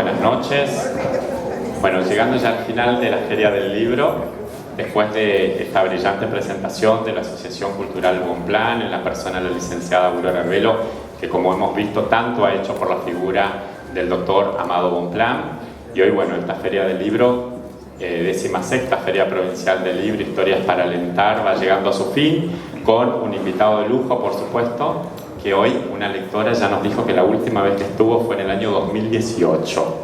Buenas noches. Bueno, llegando ya al final de la Feria del Libro, después de esta brillante presentación de la Asociación Cultural Bonplan en la persona de la licenciada Aurora Arbelo, que como hemos visto tanto ha hecho por la figura del doctor Amado Bonplan, y hoy, bueno, esta Feria del Libro, 16ª Feria Provincial del Libro, Historias para Alentar, va llegando a su fin, con un invitado de lujo, por supuesto, que hoy una lectora ya nos dijo que la última vez que estuvo fue en el año 2018,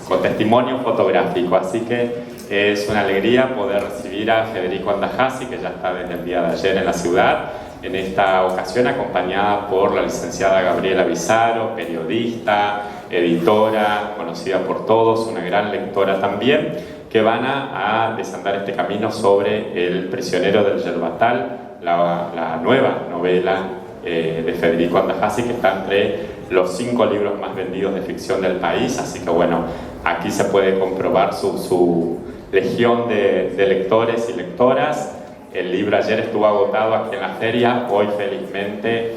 con testimonio fotográfico, así que es una alegría poder recibir a Federico Andajasi, que ya está desde el día de ayer en la ciudad, en esta ocasión acompañada por la licenciada Gabriela Bizarro, periodista, editora, conocida por todos, una gran lectora también, que van a desandar este camino sobre El prisionero del Yerbatal, la nueva novela de Federico Andajasi, que está entre los 5 libros más vendidos de ficción del país, así que bueno, aquí se puede comprobar su legión de lectores y lectoras. El libro ayer estuvo agotado aquí en la feria, hoy felizmente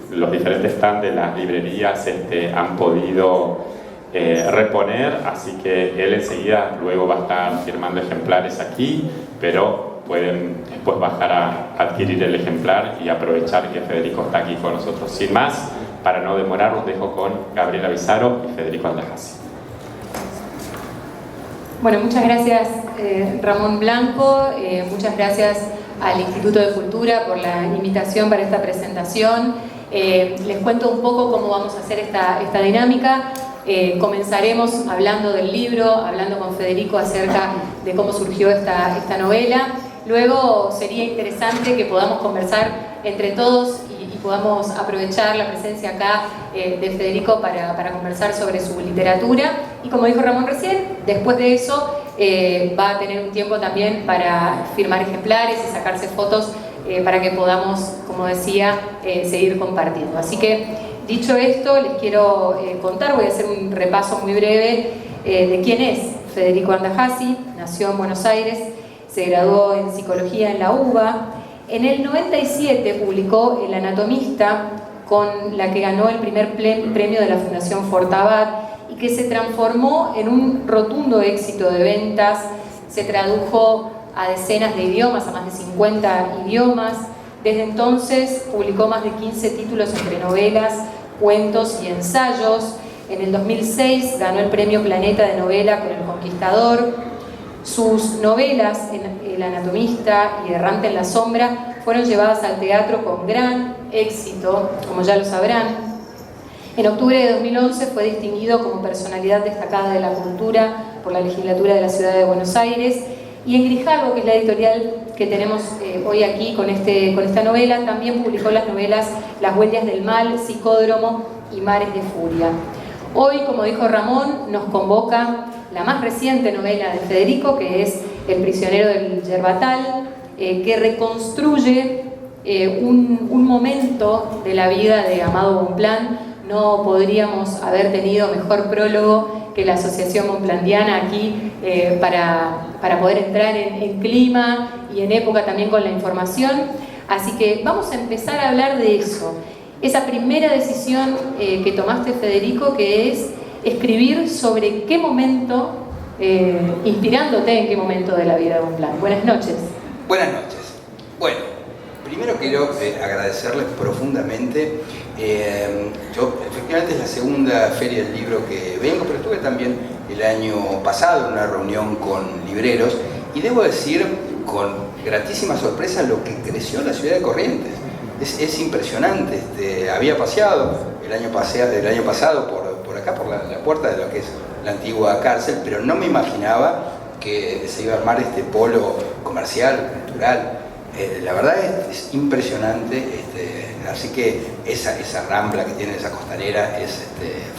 los diferentes stands de las librerías han podido reponer, así que él enseguida luego va a estar firmando ejemplares aquí, pero pueden después bajar a adquirir el ejemplar y aprovechar que Federico está aquí con nosotros. Sin más, para no demorar, los dejo con Gabriela Bizarro y Federico Andajasi. Bueno, muchas gracias Ramón Blanco, muchas gracias al Instituto de Cultura por la invitación para esta presentación. Les cuento un poco cómo vamos a hacer esta dinámica. Comenzaremos hablando del libro, hablando con Federico acerca de cómo surgió esta novela. Luego sería interesante que podamos conversar entre todos y podamos aprovechar la presencia acá de Federico para conversar sobre su literatura. Y como dijo Ramón recién, después de eso va a tener un tiempo también para firmar ejemplares y sacarse fotos para que podamos, como decía, seguir compartiendo. Así que, dicho esto, les quiero contar, voy a hacer un repaso muy breve de quién es Federico Andajasi. Nació en Buenos Aires, se graduó en Psicología en la UBA. En el 97 publicó El Anatomista, con la que ganó el primer premio de la Fundación Fortabat y que se transformó en un rotundo éxito de ventas. Se tradujo a decenas de idiomas, a más de 50 idiomas. Desde entonces publicó más de 15 títulos entre novelas, cuentos y ensayos. En el 2006 ganó el premio Planeta de Novela con El Conquistador. Sus novelas, El Anatomista y Errante en la Sombra, fueron llevadas al teatro con gran éxito, como ya lo sabrán. En octubre de 2011 fue distinguido como personalidad destacada de la cultura por la Legislatura de la Ciudad de Buenos Aires. Y en Grijalbo, que es la editorial que tenemos hoy aquí con esta novela, también publicó las novelas Las Huellas del Mal, Psicódromo y Mares de Furia. Hoy, como dijo Ramón, nos convoca la más reciente novela de Federico, que es El prisionero del Yerbatal, que reconstruye un momento de la vida de Amado Bonplan. No podríamos haber tenido mejor prólogo que la Asociación Bonplandiana aquí para poder entrar en clima y en época también con la información. Así que vamos a empezar a hablar de eso. Esa primera decisión que tomaste, Federico, que es escribir sobre qué momento, inspirándote en qué momento de la vida de Bonplan. Buenas noches. Buenas noches. Bueno, primero quiero agradecerles profundamente. Yo efectivamente es la segunda feria del libro que vengo, pero estuve también el año pasado en una reunión con libreros y debo decir con gratísima sorpresa lo que creció la ciudad de Corrientes. Es impresionante. Había paseado el año pasado por acá, por la puerta de lo que es la antigua cárcel, pero no me imaginaba que se iba a armar este polo comercial, cultural. La verdad es impresionante, así que esa rambla que tiene esa costanera es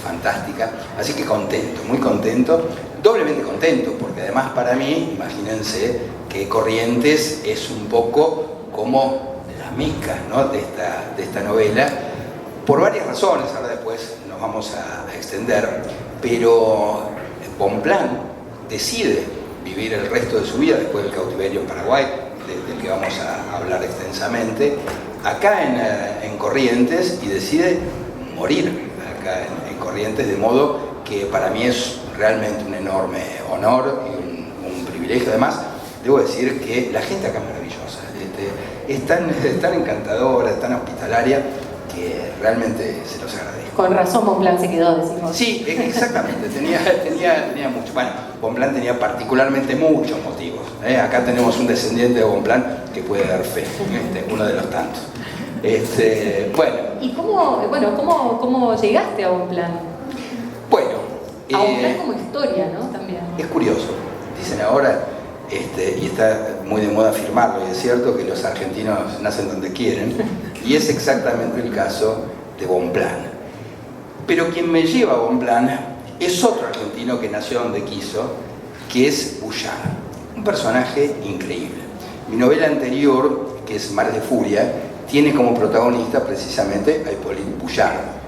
fantástica, así que contento, muy contento, doblemente contento, porque además para mí, imagínense que Corrientes es un poco como la meca, ¿no?, de esta novela, por varias razones, ahora después nos vamos a extender, pero Bonplan decide vivir el resto de su vida después del cautiverio en Paraguay, del que vamos a hablar extensamente, acá en Corrientes, y decide morir acá en Corrientes, de modo que para mí es realmente un enorme honor y un privilegio. Además, debo decir que la gente acá es maravillosa, es tan encantadora, tan hospitalaria, que realmente se los agradezco. Con razón Bonpland se quedó, decimos. Sí, exactamente, tenía mucho. Bueno, Bonpland tenía particularmente muchos motivos. Acá tenemos un descendiente de Bonpland que puede dar fe, uno de los tantos. Bueno. ¿Y cómo llegaste a Bonpland? Bueno. A Bonpland como historia, ¿no? También. Es curioso, dicen ahora, y está muy de moda afirmarlo, y es cierto que los argentinos nacen donde quieren, y es exactamente el caso de Bonpland. Pero quien me lleva a Bonpland es otro argentino que nació donde quiso, que es Bullard, un personaje increíble. Mi novela anterior, que es Mares de Furia, tiene como protagonista precisamente a Hippolyte Bullard,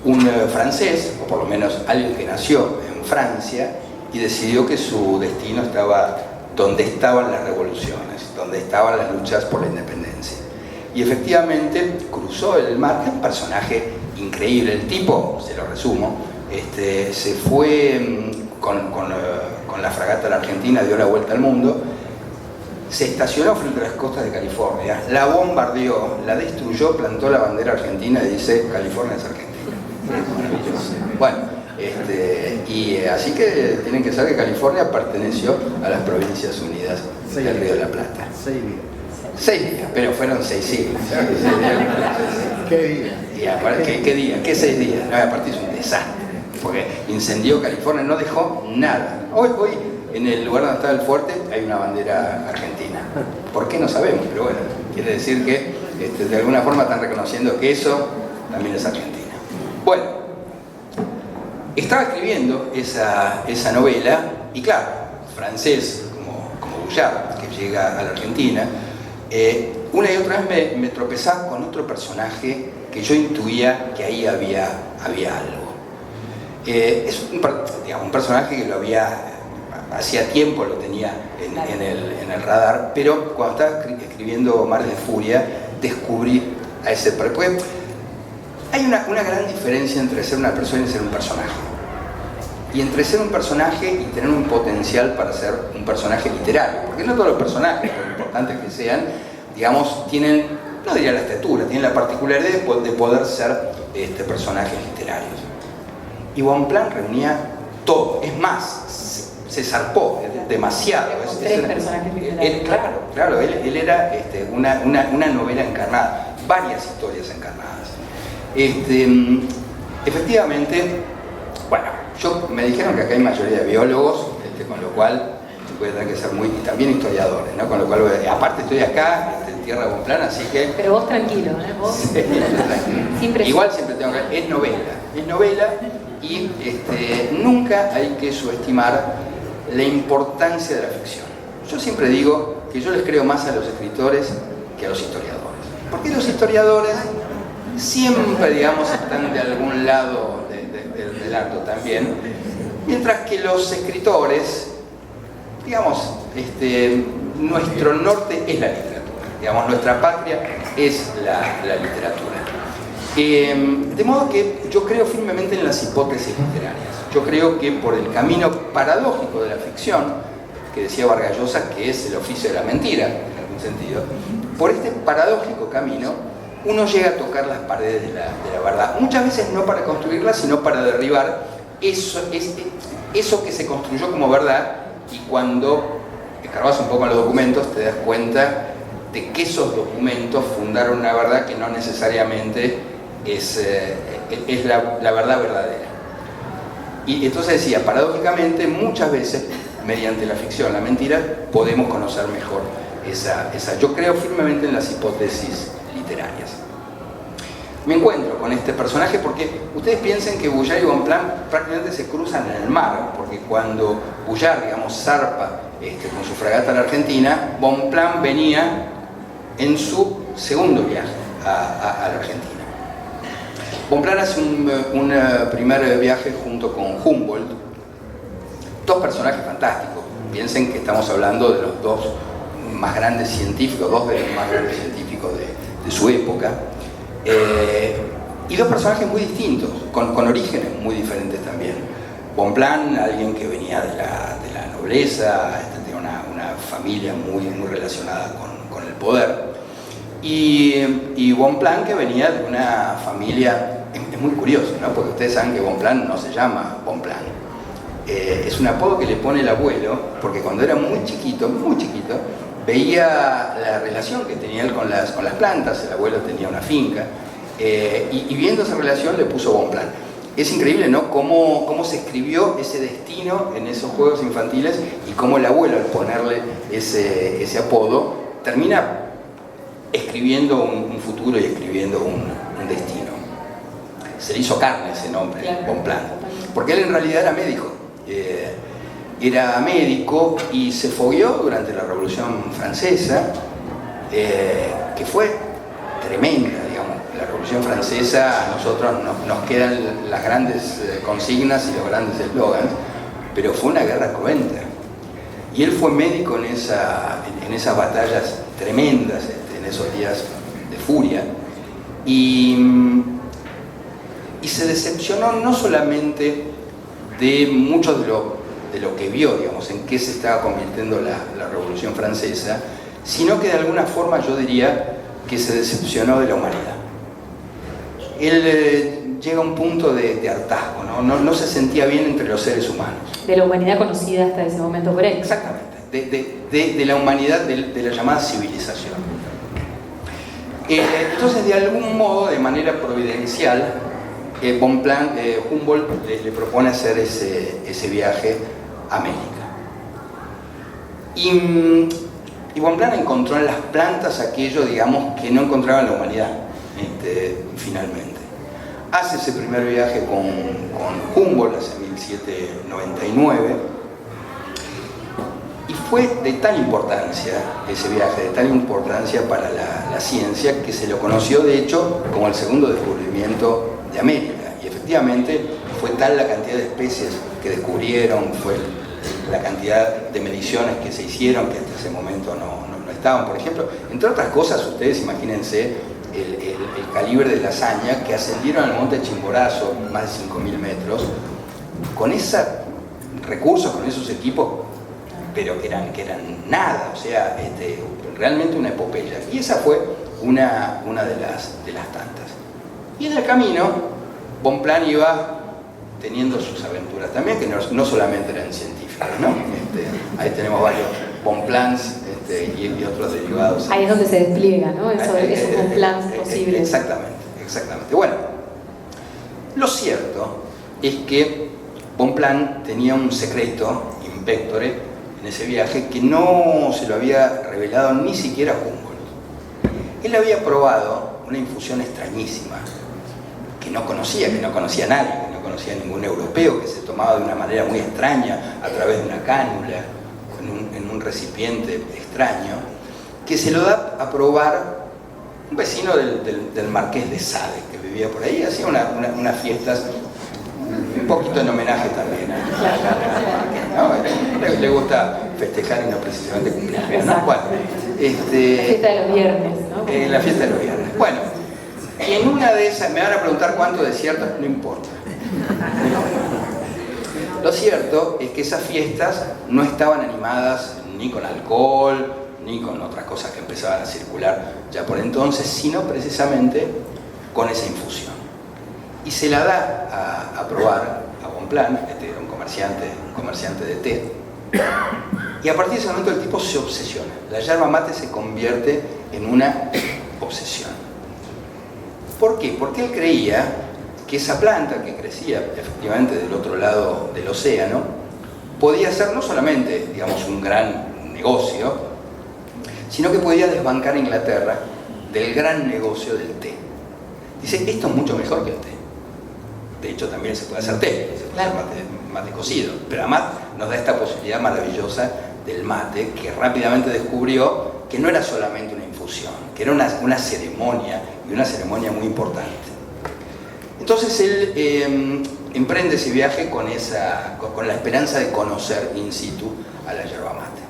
un francés, o por lo menos alguien que nació en Francia y decidió que su destino estaba donde estaban las revoluciones, donde estaban las luchas por la independencia. Y efectivamente cruzó el mar, es un personaje increíble. El tipo, se lo resumo, se fue con la fragata La Argentina, dio la vuelta al mundo, se estacionó frente a las costas de California, la bombardeó, la destruyó, plantó la bandera argentina y dice: California es Argentina. Maravilloso. Bueno, y así que tienen que saber que California perteneció a las Provincias Unidas del Río de la Plata. 6 días, pero fueron 6 siglos. ¿Qué día? ¿Qué día? ¿Qué 6 días? No, aparte es un desastre, porque incendió California, no dejó nada. Hoy en el lugar donde está el fuerte hay una bandera argentina. ¿Por qué? No sabemos, pero bueno, quiere decir que de alguna forma están reconociendo que eso también es Argentina. Bueno, estaba escribiendo esa novela y claro, francés como Bullard, que llega a la Argentina, una y otra vez me tropezaba con otro personaje que yo intuía que ahí había algo. Es un personaje que hacía tiempo lo tenía en el radar, pero cuando estaba escribiendo Mares de Furia descubrí a ese personaje. Hay una gran diferencia entre ser una persona y ser un personaje. Y entre ser un personaje y tener un potencial para ser un personaje literario. Porque no todos los personajes, por importantes que sean, digamos, tienen, no diría la estatura, tienen la particularidad de poder ser personajes literarios. Y Bonpland reunía todo. Es más, se zarpó demasiado. Tres personajes literarios. Claro, él era una novela encarnada, varias historias encarnadas. Efectivamente, bueno, me dijeron que acá hay mayoría de biólogos, con lo cual voy a tener que ser y también historiadores, ¿no? Con lo cual, aparte estoy acá, en tierra de Bonpland, así que... Pero vos tranquilo, ¿eh? Vos siempre igual siempre tengo que... Es novela y nunca hay que subestimar la importancia de la ficción. Yo siempre digo que yo les creo más a los escritores que a los historiadores. Porque los historiadores siempre, digamos, están de algún lado del acto también, mientras que los escritores, digamos, nuestro norte es la literatura, digamos, nuestra patria es la literatura. De modo que yo creo firmemente en las hipótesis literarias. Yo creo que por el camino paradójico de la ficción, que decía Vargas Llosa, que es el oficio de la mentira, en algún sentido, por este paradójico camino, uno llega a tocar las paredes de la verdad. Muchas veces no para construirla, sino para derribar eso que se construyó como verdad, y cuando escarbas un poco en los documentos te das cuenta de que esos documentos fundaron una verdad que no necesariamente es la verdad verdadera. Y entonces decía, paradójicamente, muchas veces, mediante la ficción, la mentira, podemos conocer mejor esa. Yo creo firmemente en las hipótesis literarias. Me encuentro con este personaje porque ustedes piensen que Bullard y Bonpland prácticamente se cruzan en el mar, porque cuando Bullard, digamos, zarpa con su fragata a la Argentina, Bonpland venía en su segundo viaje a la Argentina. Bonpland hace un primer viaje junto con Humboldt, dos personajes fantásticos. Piensen que estamos hablando de los dos más grandes científicos, dos de los más grandes científicos de su época, y dos personajes muy distintos, con orígenes muy diferentes también. Bonpland, alguien que venía de la nobleza, tenía una familia muy relacionada con el poder. Y Bonpland, que venía de una familia, es muy curioso, ¿no? Porque ustedes saben que Bonpland no se llama Bonpland. Es un apodo que le pone el abuelo, porque cuando era muy chiquito, veía la relación que tenía él con las plantas. El abuelo tenía una finca, y viendo esa relación le puso Bonpland. Es increíble, ¿no? Cómo se escribió ese destino en esos juegos infantiles y cómo el abuelo, al ponerle ese apodo, termina escribiendo un futuro y escribiendo un destino. Se le hizo carne ese nombre, claro, Bonpland, porque él en realidad era médico. Era médico y se fogueó durante la Revolución Francesa, que fue tremenda, digamos. La Revolución Francesa, a nosotros nos quedan las grandes consignas y los grandes eslogans, pero fue una guerra cruenta. Y él fue médico en esas batallas tremendas, en esos días de furia, y se decepcionó no solamente de mucho de lo que vio, digamos, en qué se estaba convirtiendo la Revolución Francesa, sino que de alguna forma yo diría que se decepcionó de la humanidad. Él llega a un punto de hartazgo, no se sentía bien entre los seres humanos. De la humanidad conocida hasta ese momento por él. Exactamente, de la humanidad, de la llamada civilización. Entonces, de algún modo, de manera providencial, Humboldt le propone hacer ese viaje a América. Y Bonpland encontró en las plantas aquello, digamos, que no encontraba en la humanidad, finalmente. Hace ese primer viaje con Humboldt, hace 1799, y fue de tal importancia ese viaje, de tal importancia para la ciencia, que se lo conoció, de hecho, como el segundo descubrimiento de América. Y efectivamente fue tal la cantidad de especies que descubrieron, fue la cantidad de mediciones que se hicieron, que hasta ese momento no estaban. Por ejemplo, entre otras cosas, ustedes imagínense el calibre de la hazaña, que ascendieron al monte Chimborazo, más de 5.000 metros, con esos recursos, con esos equipos, pero que eran nada, o sea, realmente una epopeya. Y esa fue una de las tantas. Y en el camino, Bonpland iba teniendo sus aventuras también, que no solamente eran científicas, ¿no? Ahí tenemos varios Bonplands y otros derivados. Ahí es donde se despliega, ¿no? Esos Bonplands posibles. Exactamente. Bueno, lo cierto es que Bonpland tenía un secreto, in pectore, en ese viaje, que no se lo había revelado ni siquiera Humboldt. Él había probado una infusión extrañísima, que no conocía nadie, que no conocía ningún europeo, que se tomaba de una manera muy extraña, a través de una cánula, en un recipiente extraño, que se lo da a probar un vecino del Marqués de Sade, que vivía por ahí, hacía unas fiestas, un poquito en homenaje también al Marqués, ¿no? Le gusta festejar y no precisamente cumpleaños, ¿no? Bueno, la fiesta de los viernes, ¿no? La fiesta de los viernes. Bueno, y en una de esas, me van a preguntar cuánto desierto, no importa. Lo cierto es que esas fiestas no estaban animadas ni con alcohol, ni con otras cosas que empezaban a circular ya por entonces, sino precisamente con esa infusión. Y se la da a probar a Bonpland, era un comerciante de té, y a partir de ese momento el tipo se obsesiona. La yerba mate se convierte en una obsesión. ¿Por qué? Porque él creía que esa planta que crecía efectivamente del otro lado del océano podía ser no solamente, digamos, un gran negocio, sino que podía desbancar a Inglaterra del gran negocio del té. Dice, esto es mucho mejor que el té. De hecho, también se puede hacer té, se puede hacer mate cocido, pero además nos da esta posibilidad maravillosa del mate, que rápidamente descubrió que no era solamente una infusión, que era una ceremonia, y una ceremonia muy importante. Entonces él emprende ese viaje con la esperanza de conocer in situ a la yerba mate.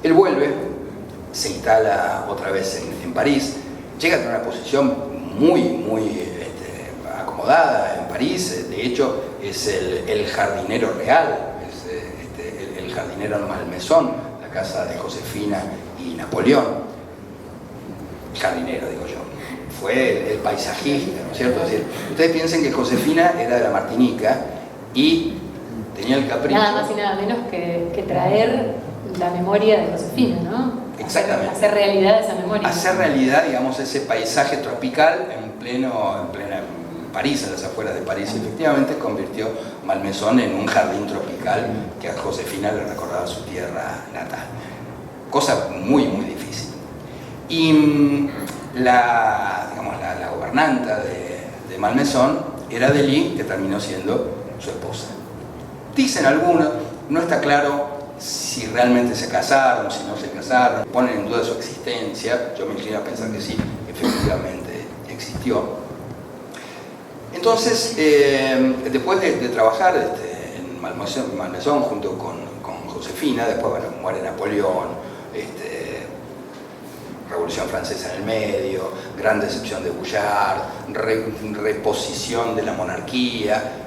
Él vuelve, se instala otra vez en París, llega a tener una posición muy acomodada en París. París. De hecho, es el jardinero real, es el jardinero en Malmaison, la casa de Josefina y Napoleón. El jardinero, digo yo. Fue el paisajista, ¿no es cierto? Es decir, ustedes piensen que Josefina era de la Martinica y tenía el capricho... Nada más y nada menos que traer la memoria de Josefina, ¿no? Exactamente. Hacer realidad esa memoria. Hacer realidad, digamos, ese paisaje tropical en plena París, en las afueras de París. Y efectivamente convirtió Malmaison en un jardín tropical que a Josefina le recordaba su tierra natal. Cosa muy, muy difícil. Y la gobernanta de Malmaison era Delis, que terminó siendo su esposa. Dicen algunos, no está claro si realmente se casaron, si no se casaron, ponen en duda su existencia. Yo me inclino a pensar que sí, efectivamente existió. Entonces, después de trabajar en Malmaison junto con Josefina, después muere Napoleón, Revolución Francesa en el medio, gran decepción de Bouillard, reposición de la monarquía.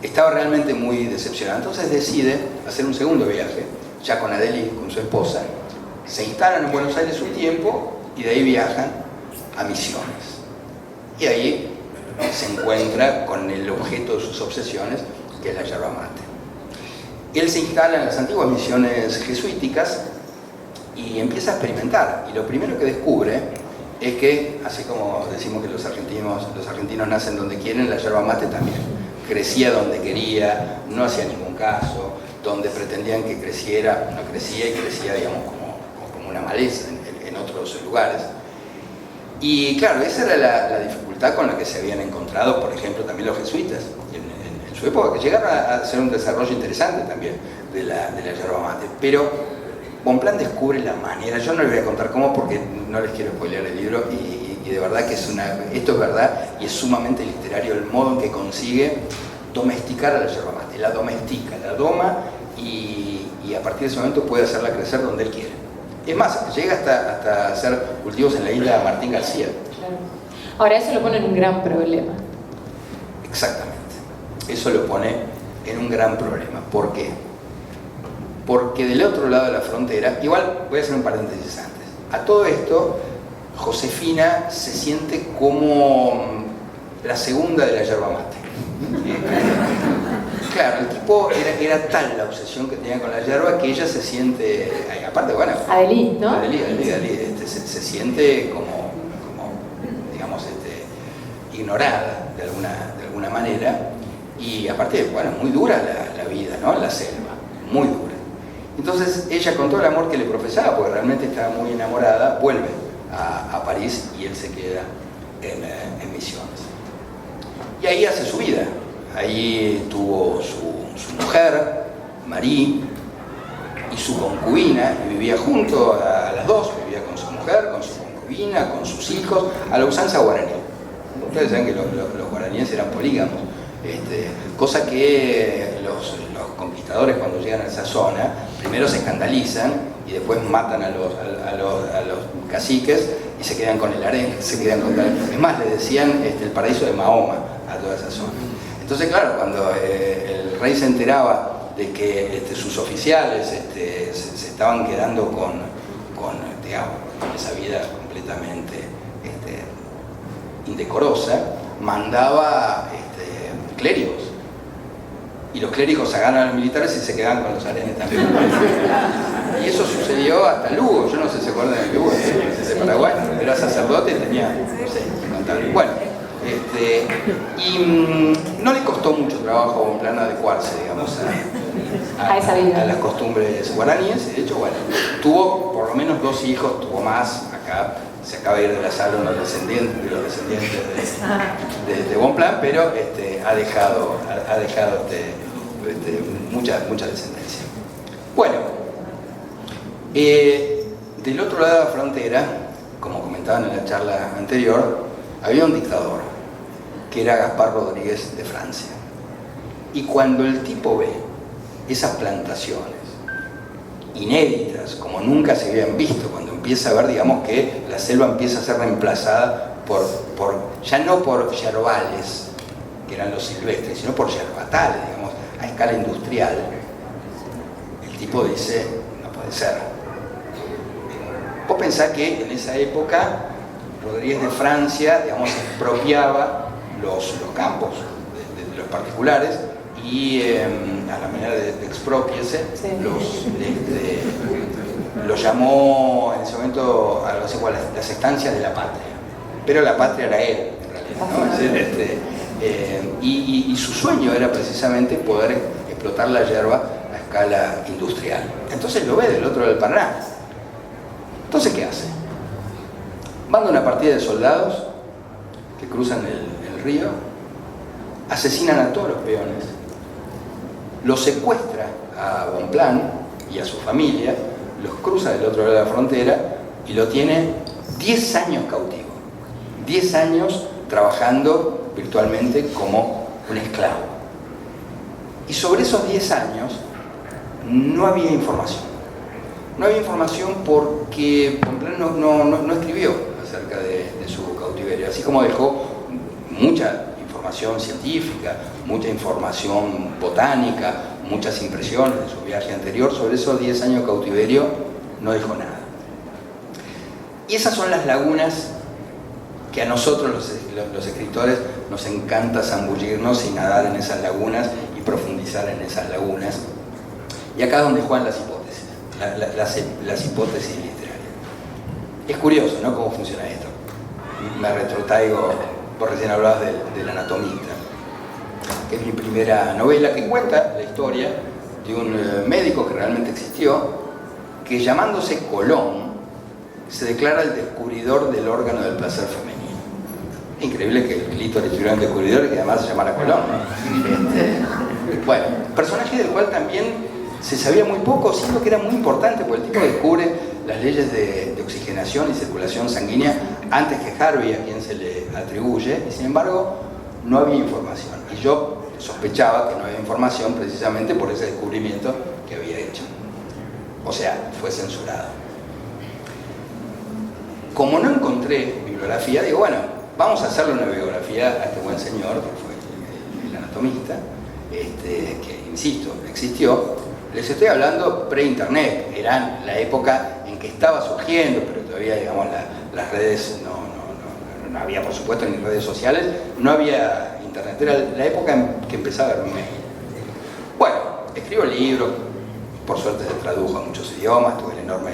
Estaba realmente muy decepcionado. Entonces decide hacer un segundo viaje, ya con Adélie, con su esposa. Se instalan en Buenos Aires un tiempo y de ahí viajan a Misiones. Y ahí se encuentra con el objeto de sus obsesiones, que es la yerba mate. Él se instala en las antiguas misiones jesuíticas y empieza a experimentar. Y lo primero que descubre es que, así como decimos que los argentinos nacen donde quieren, la yerba mate también. Crecía donde quería, no hacía ningún caso, donde pretendían que creciera, no crecía y crecía, digamos, como una maleza en otros lugares. Y claro, esa era la dificultad con la que se habían encontrado, por ejemplo, también los jesuitas en su época, que llegaron a hacer un desarrollo interesante también de la yerba mate. Pero Bonpland descubre la manera, yo no les voy a contar cómo porque no les quiero spoilear el libro y de verdad que esto es verdad y es sumamente literario el modo en que consigue domesticar a la yerba mate, la domestica, la doma y a partir de ese momento puede hacerla crecer donde él quiere. Es más, llega hasta hacer cultivos en la isla Martín García. Claro. Ahora eso lo pone en un gran problema. Exactamente, eso lo pone en un gran problema. ¿Por qué? Porque del otro lado de la frontera, igual voy a hacer un paréntesis antes, a todo esto Josefina se siente como la segunda de la yerba mate. Claro, el tipo era tal la obsesión que tenía con la yerba que ella se siente, aparte, bueno, Adélie, ¿no? Adélie, se siente como digamos, ignorada de alguna manera y aparte, bueno, muy dura la vida, ¿no? En la selva, muy dura. Entonces ella, con todo el amor que le profesaba, porque realmente estaba muy enamorada, vuelve a París y él se queda en Misiones. Y ahí hace su vida. Ahí tuvo su mujer, Marie, y su concubina, y vivía junto a las dos, vivía con su mujer, con su concubina, con sus hijos, a la usanza guaraní. Ustedes saben que los guaraníes eran polígamos, cosa que los conquistadores cuando llegan a esa zona, primero se escandalizan y después matan a los caciques y se quedan con el harén, es más, le decían el paraíso de Mahoma a toda esa zona. Entonces, claro, cuando el rey se enteraba de que sus oficiales se estaban quedando con esa vida completamente indecorosa, mandaba clérigos. Y los clérigos agarran a los militares y se quedan con los harenes también. Y eso sucedió hasta Lugo, yo no sé si se acuerdan de Lugo, de Paraguay, era sacerdote y tenía, no sé, contable. Bueno, y no le costó mucho trabajo en plan adecuarse, digamos, a esa vida, a las costumbres guaraníes. De hecho, bueno, tuvo por lo menos 2 hijos, tuvo más. Acá se acaba de ir de la sala uno de los descendientes de Bonpland, pero ha dejado mucha descendencia. Bueno, del otro lado de la frontera, como comentaban en la charla anterior, había un dictador que era Gaspar Rodríguez de Francia. Y cuando el tipo ve esas plantaciones inéditas, como nunca se habían visto, cuando empieza a ver, digamos, que la selva empieza a ser reemplazada ya no por yerbales que eran los silvestres, sino por yerbatales, digamos, a escala industrial, el tipo dice, no puede ser. Vos pensás que en esa época Rodríguez de Francia, digamos, expropiaba los campos de los particulares y a la manera de expropiarse, sí, los llamó en ese momento algo así como las estancias de la patria. Pero la patria era él, en realidad, ¿no? Es decir, y su sueño era precisamente poder explotar la yerba a escala industrial. Entonces lo ve del otro lado del Paraná. Entonces, ¿qué hace? Manda una partida de soldados que cruzan el río, asesinan a todos los peones, los secuestra a Bonpland y a su familia, los cruza del otro lado de la frontera y lo tiene 10 años cautivo. 10 años trabajando virtualmente como un esclavo. Y sobre esos 10 años no había información. No había información porque Bonpland no escribió acerca de su cautiverio, así como dejó mucha información científica, mucha información botánica, muchas impresiones de su viaje anterior. Sobre esos 10 años de cautiverio no dijo nada. Y esas son las lagunas que a nosotros los escritores nos encanta zambullirnos y nadar en esas lagunas y profundizar en esas lagunas. Y acá es donde juegan las hipótesis, las hipótesis literarias. Es curioso, ¿no?, cómo funciona esto. Me retrotraigo, vos recién hablabas del Anatomista, que es mi primera novela, que cuenta la historia de un médico que realmente existió, que llamándose Colón, se declara el descubridor del órgano del placer femenino. Increíble que el clítoris tuviera un descubridor y que además se llamara Colón, ¿no? Bueno, personaje del cual también se sabía muy poco, siendo que era muy importante, porque el tipo descubre las leyes de oxigenación y circulación sanguínea antes que Harvey, a quien se le atribuye, y sin embargo no había información. Y yo sospechaba que no había información precisamente por ese descubrimiento que había hecho. O sea, fue censurado. Como no encontré bibliografía, digo, bueno, vamos a hacerle una biografía a este buen señor, que fue el Anatomista, que, insisto, existió. Les estoy hablando pre-internet, era la época en que estaba surgiendo, pero todavía, digamos, las redes no había, por supuesto, ni redes sociales, no había internet, era la época en que empezaba a haber mail. Bueno, escribo el libro, por suerte se tradujo a muchos idiomas, tuve el enorme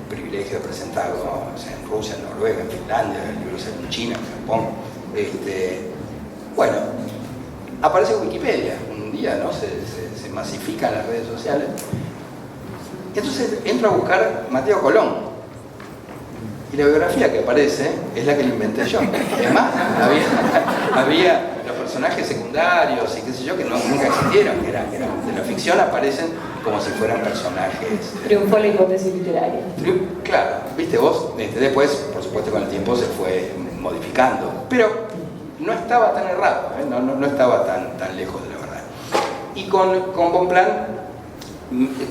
privilegio de presentarlo, o sea, en Rusia, en Noruega, en Finlandia, el libro salió en China, en Japón. Bueno, aparece Wikipedia, un día, ¿no? Se masifican las redes sociales. Entonces entro a buscar Mateo Colón. Y la biografía que aparece es la que le inventé yo. Además, había los personajes secundarios y qué sé yo, que nunca existieron, que eran de la ficción, aparecen como si fueran personajes. Triunfó la hipótesis literaria. Claro, viste vos, después, por supuesto, con el tiempo se fue modificando, pero no estaba tan errado, no estaba tan lejos de la verdad. Y con Bonpland,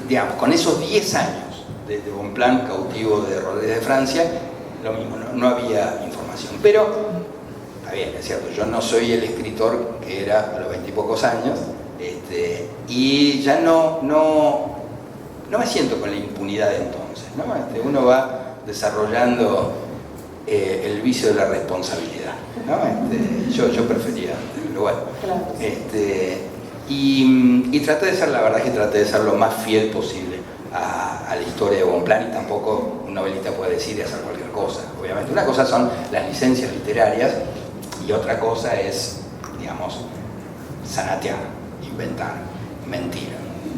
digamos, con esos 10 años de Bonpland cautivo de Rodríguez de Francia, lo mismo, no había información. Pero, está bien, es cierto, yo no soy el escritor que era a los 20 y pocos años, y ya no me siento con la impunidad de entonces, ¿no? Uno va desarrollando el vicio de la responsabilidad, ¿no? Yo prefería, pero bueno. Claro. Y traté de ser, la verdad es que traté de ser lo más fiel posible a la historia de Bonpland, y tampoco un novelista puede decir y hacer cualquier cosa, obviamente. Una cosa son las licencias literarias y otra cosa es, digamos, zanatear, inventar, mentir.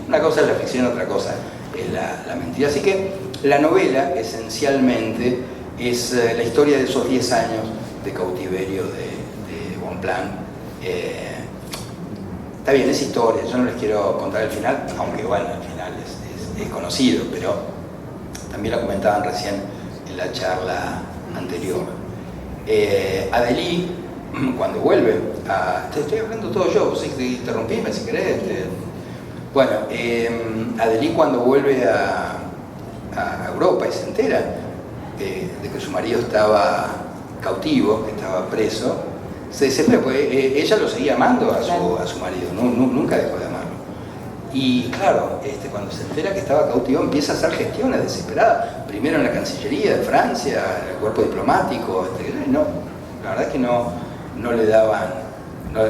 Una cosa es la ficción, otra cosa es la mentira. Así que la novela esencialmente es la historia de esos 10 años de cautiverio de Bonpland. Está bien, es historia, yo no les quiero contar el final, aunque bueno, el final es conocido, pero también lo comentaban recién en la charla anterior. Adelie, cuando vuelve a... Te estoy hablando todo yo, vos interrumpime si querés. Bueno, Adelie cuando vuelve a Europa y se entera de que su marido estaba cautivo, que estaba preso, se desespera, porque ella lo seguía amando a su marido, nunca dejó de amarlo. Y claro, cuando se entera que estaba cautivo, empieza a hacer gestiones desesperadas, primero en la Cancillería de Francia, en el cuerpo diplomático, no, la verdad es que no le daban,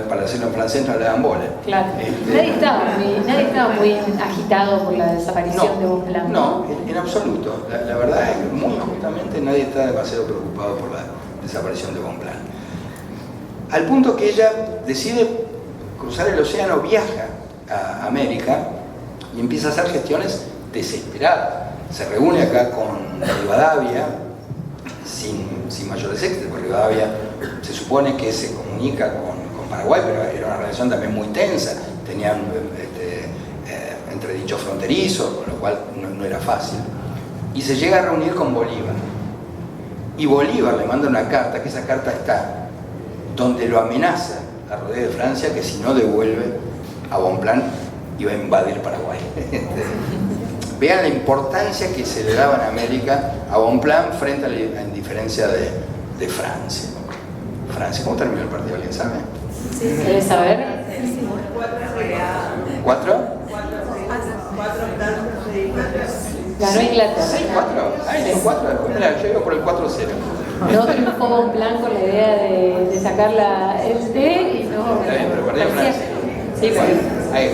para decirlo en francés, no le daban bola. Claro. Nadie estaba muy agitado por la desaparición de Bonpland, ¿no? No, en absoluto. La verdad es que muy justamente nadie está demasiado preocupado por la desaparición de Bonpland. Al punto que ella decide cruzar el océano, viaja a América y empieza a hacer gestiones desesperadas. Se reúne acá con Rivadavia sin mayores éxitos, porque Rivadavia se supone que se comunica con Paraguay, pero era una relación también muy tensa, tenían entredichos fronterizos, con lo cual no era fácil. Y se llega a reunir con Bolívar. Y Bolívar le manda una carta, que esa carta está donde lo amenaza a Rodríguez de Francia que si no devuelve a Bonpland iba a invadir Paraguay. Vean la importancia que se le daba en América a Bonpland frente a la indiferencia de Francia. ¿Cómo terminó el partido? ¿Alguien sabe? ¿Quieres saber? ¿4? Ganó Inglaterra. ¿Sí? ¿4? 4. Mira, yo iba por el 4-0. No triunfó Bonpland con la idea de sacar el D y no. Está bien, pero perdió Francia. Sí, pero ahí.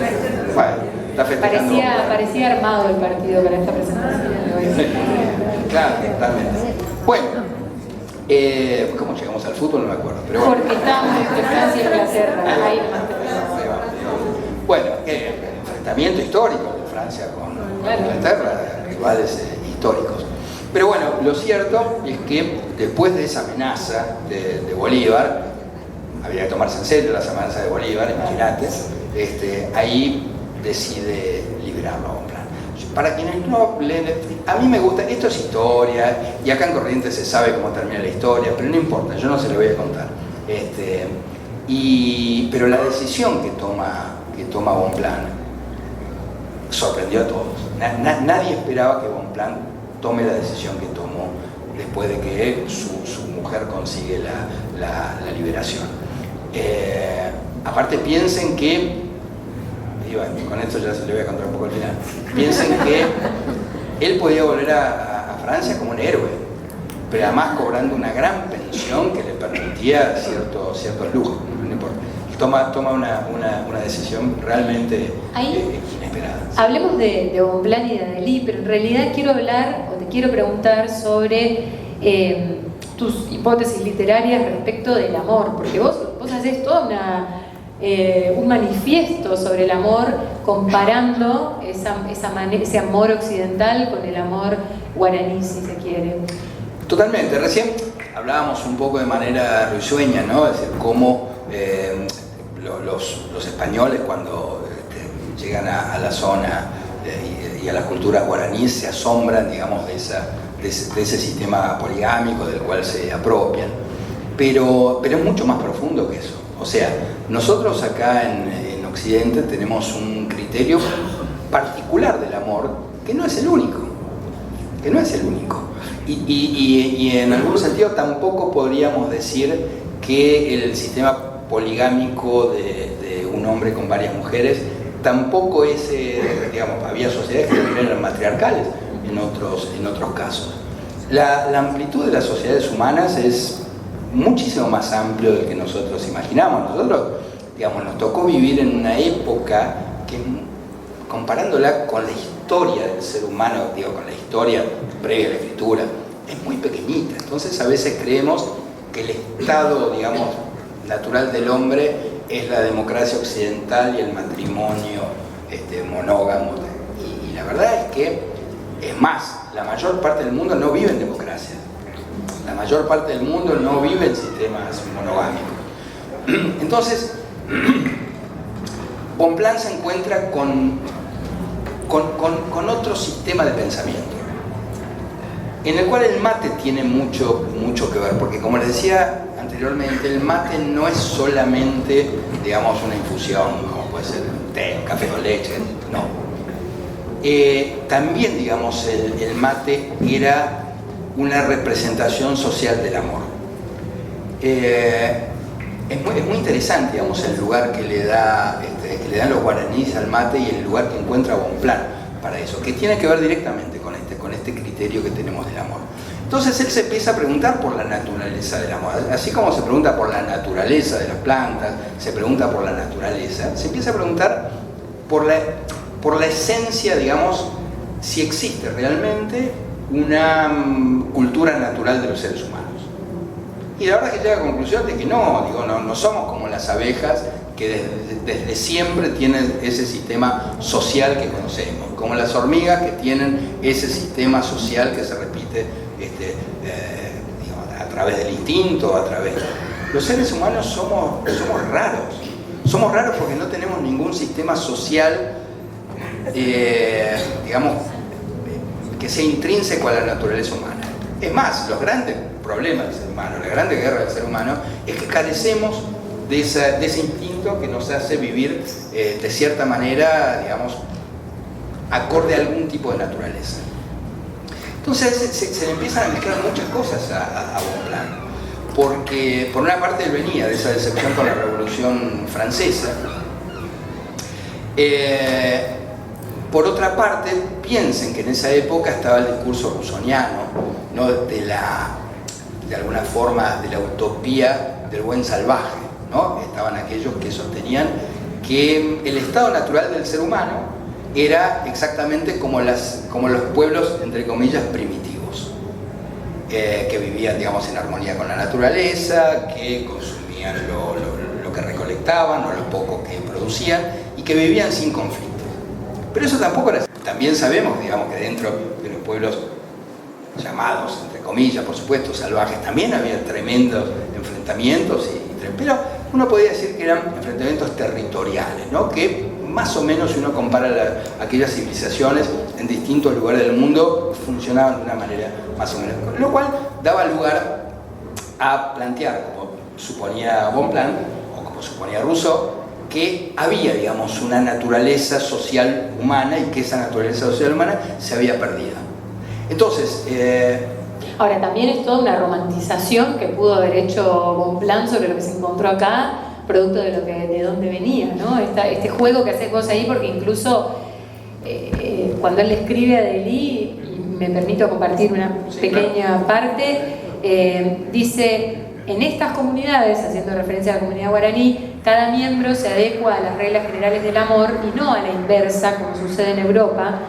Bueno, está festejando. Parecía armado el partido para esta presentación. Claro, totalmente. Bueno, ¿cómo llegamos al fútbol? No me acuerdo. Pero bueno. Porque estábamos entre Francia y Inglaterra. Ahí bueno, enfrentamiento histórico de Francia con Inglaterra, rivales históricos. Pero bueno, lo cierto es que después de esa amenaza de Bolívar, había que tomarse en serio las amenazas de Bolívar, imagínate, ahí decide liberarlo a Bonpland. Para quienes no leen, a mí me gusta, esto es historia, y acá en Corrientes se sabe cómo termina la historia, pero no importa, yo no se lo voy a contar. Pero la decisión que toma Bonpland sorprendió a todos. Nadie esperaba que Bonpland tome la decisión que tomó después de que su mujer consigue la liberación. Aparte piensen que, y bueno, con esto ya se le voy a contar un poco al final, piensen que él podía volver a Francia como un héroe, pero además cobrando una gran pensión que le permitía ciertos lujos, no importa. Toma una decisión realmente inesperada. Hablemos de Bonpland y de Adelie, pero en realidad te quiero preguntar sobre tus hipótesis literarias respecto del amor, porque vos hacés toda un manifiesto sobre el amor comparando ese amor occidental con el amor guaraní, si se quiere. Totalmente. Recién hablábamos un poco de manera risueña, ¿no? Es decir, cómo los españoles cuando llegan a la zona y a las culturas guaraníes se asombran, digamos, de ese sistema poligámico del cual se apropian, pero es mucho más profundo que eso. O sea, nosotros acá en Occidente tenemos un criterio particular del amor que no es el único, y en algún sentido tampoco podríamos decir que el sistema poligámico de un hombre con varias mujeres tampoco es, digamos, había sociedades que también eran matriarcales en otros casos. La amplitud de las sociedades humanas es muchísimo más amplio del que nosotros imaginamos. Nosotros, digamos, nos tocó vivir en una época que, comparándola con la historia del ser humano, con la historia previa a la escritura, es muy pequeñita. Entonces a veces creemos que el estado, digamos, natural del hombre es la democracia occidental y el matrimonio monógamo. Y la verdad es que, es más, la mayor parte del mundo no vive en democracia. La mayor parte del mundo no vive en sistemas monogámicos. Entonces, Bonpland se encuentra con otro sistema de pensamiento, en el cual el mate tiene mucho que ver, porque como les decía anteriormente, el mate no es solamente, digamos, una infusión, como puede ser un té, un café con leche, no. También, digamos, el mate era una representación social del amor. es muy interesante, digamos, el lugar que le dan los guaraníes al mate y el lugar que encuentra Bonpland para eso, que tiene que ver directamente con este criterio que tenemos del amor. Entonces él se empieza a preguntar por la naturaleza del amor, así como se pregunta por la naturaleza de las plantas, se pregunta por la naturaleza, se empieza a preguntar por la esencia, digamos, si existe realmente una cultura natural de los seres humanos. Y la verdad que llega a la conclusión de que no somos como las abejas que desde siempre tienen ese sistema social que conocemos, como las hormigas que tienen ese sistema social que se repite a través del instinto, Los seres humanos somos raros porque no tenemos ningún sistema social, digamos, que sea intrínseco a la naturaleza humana. Es más, los grandes problemas del ser humano, la grande guerra del ser humano, es que carecemos de ese instinto que nos hace vivir de cierta manera, digamos, acorde a algún tipo de naturaleza. Entonces se le empiezan a mezclar muchas cosas a Bonpland, porque por una parte él venía de esa decepción con la Revolución Francesa, por otra parte piensen que en esa época estaba el discurso rusoniano, ¿no? de alguna forma de la utopía del buen salvaje, ¿no? Estaban aquellos que sostenían que el estado natural del ser humano era exactamente como los pueblos, entre comillas, primitivos, que vivían, digamos, en armonía con la naturaleza, que consumían lo que recolectaban o lo poco que producían y que vivían sin conflicto. Pero eso tampoco era así. También sabemos, digamos, que dentro de los pueblos llamados, entre comillas, por supuesto, salvajes, también había tremendos enfrentamientos, pero uno podría decir que eran enfrentamientos territoriales, ¿no? Que más o menos, si uno compara aquellas civilizaciones en distintos lugares del mundo, funcionaban de una manera más o menos, lo cual daba lugar a plantear, como suponía Bonpland o como suponía Rousseau, que había, digamos, una naturaleza social humana y que esa naturaleza social humana se había perdido. Entonces, ahora también es toda una romantización que pudo haber hecho Bonpland sobre lo que se encontró acá, producto de dónde venía, ¿no? Este juego que haces vos ahí, porque incluso cuando él escribe a Delí, y me permito compartir una pequeña parte, dice: en estas comunidades, haciendo referencia a la comunidad guaraní, cada miembro se adecua a las reglas generales del amor y no a la inversa, como sucede en Europa,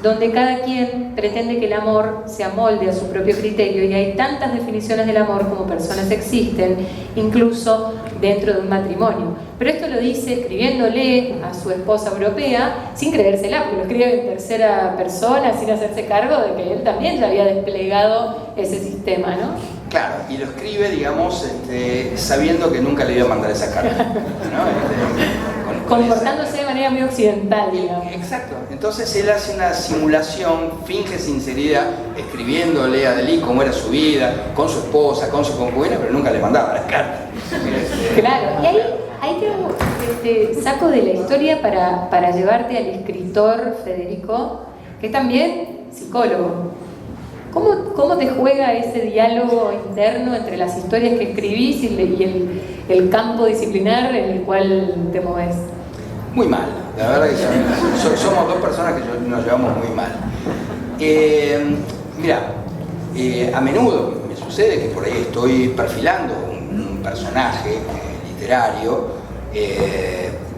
donde cada quien pretende que el amor se amolde a su propio criterio, y hay tantas definiciones del amor como personas existen, incluso dentro de un matrimonio. Pero esto lo dice escribiéndole a su esposa europea, sin creérsela, porque lo escribe en tercera persona, sin hacerse cargo de que él también ya había desplegado ese sistema, ¿no? Claro, y lo escribe, digamos, sabiendo que nunca le iba a mandar esa carta, ¿no? Comportándose de manera muy occidental, digamos. Exacto. Entonces él hace una simulación, finge sinceridad, escribiéndole a Delí cómo era su vida, con su esposa, con su concubina, pero nunca le mandaba las cartas. Claro, y ahí te saco de la historia para llevarte al escritor Federico, que es también psicólogo. ¿Cómo te juega ese diálogo interno entre las historias que escribís y el campo disciplinar en el cual te movés? Muy mal, la verdad que somos dos personas que nos llevamos muy mal. Mira, a menudo me sucede que por ahí estoy perfilando un personaje literario,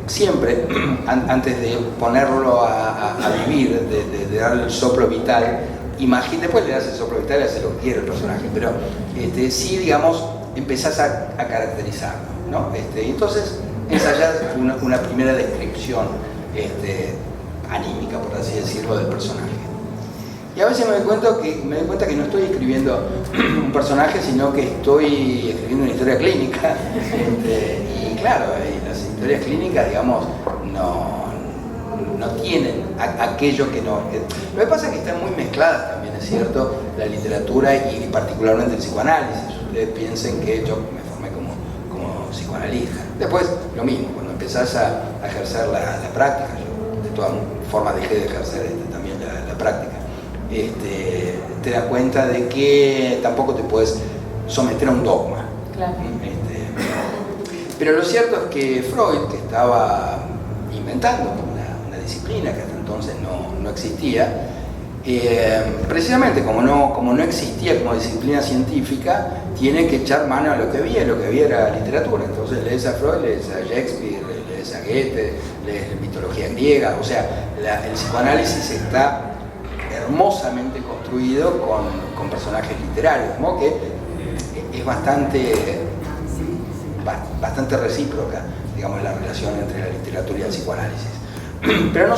siempre antes de ponerlo a vivir, de darle el soplo vital. Después le das el soplo vital y haces lo que quiere el personaje, pero sí, digamos, empezás a caracterizarlo, ¿no? Y entonces ensayás una primera descripción anímica, por así decirlo, del personaje. Y a veces me doy cuenta que no estoy escribiendo un personaje, sino que estoy escribiendo una historia clínica. Y claro, las historias clínicas, digamos, no tienen aquello que no... Lo que pasa es que están muy mezcladas también, es cierto, la literatura y particularmente el psicoanálisis. Ustedes piensen que yo me formé como psicoanalista. Después, lo mismo, cuando empezás a ejercer la práctica, yo de todas formas dejé de ejercer también la práctica, te das cuenta de que tampoco te puedes someter a un dogma. Claro. Pero lo cierto es que Freud, que estaba inventando una disciplina que hasta entonces no existía, precisamente como no existía como disciplina científica, tiene que echar mano a lo que había era literatura. Entonces lees a Freud, lees a Shakespeare, lees a Goethe, lees mitología griega, o sea, el psicoanálisis está hermosamente construido con personajes literarios, de modo que es bastante recíproca, digamos, la relación entre la literatura y el psicoanálisis. Pero no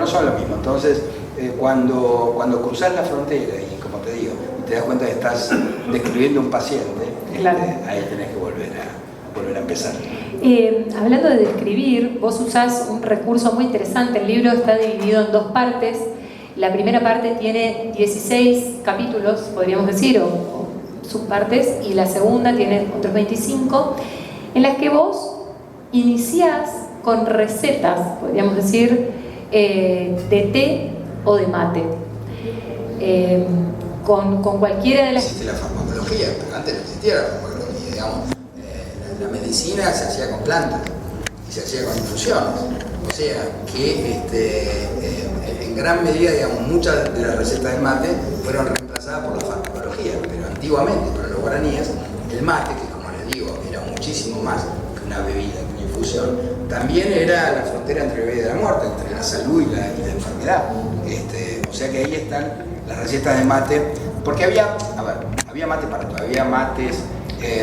son lo mismo. Entonces, cuando cruzas la frontera y, como te digo, te das cuenta que estás describiendo un paciente, claro, ahí tenés que volver a empezar. Hablando de describir, vos usás un recurso muy interesante. El libro está dividido en 2 partes. La primera parte tiene 16 capítulos, podríamos decir, o subpartes, y la segunda tiene otros 25, en las que vos iniciás con recetas, podríamos decir, de té o de mate. Con cualquiera de las... Existe la farmacología, pero antes no existía la farmacología, digamos. La medicina se hacía con plantas y se hacía con infusiones. O sea que en gran medida, digamos, muchas de las recetas del mate fueron reemplazadas por la farmacología, pero antiguamente para los guaraníes el mate, que como les digo era muchísimo más que una bebida, que una infusión, también era la frontera entre la vida y la muerte, entre la salud y la enfermedad. O sea que ahí están las recetas de mate, porque había mate para todo, había mates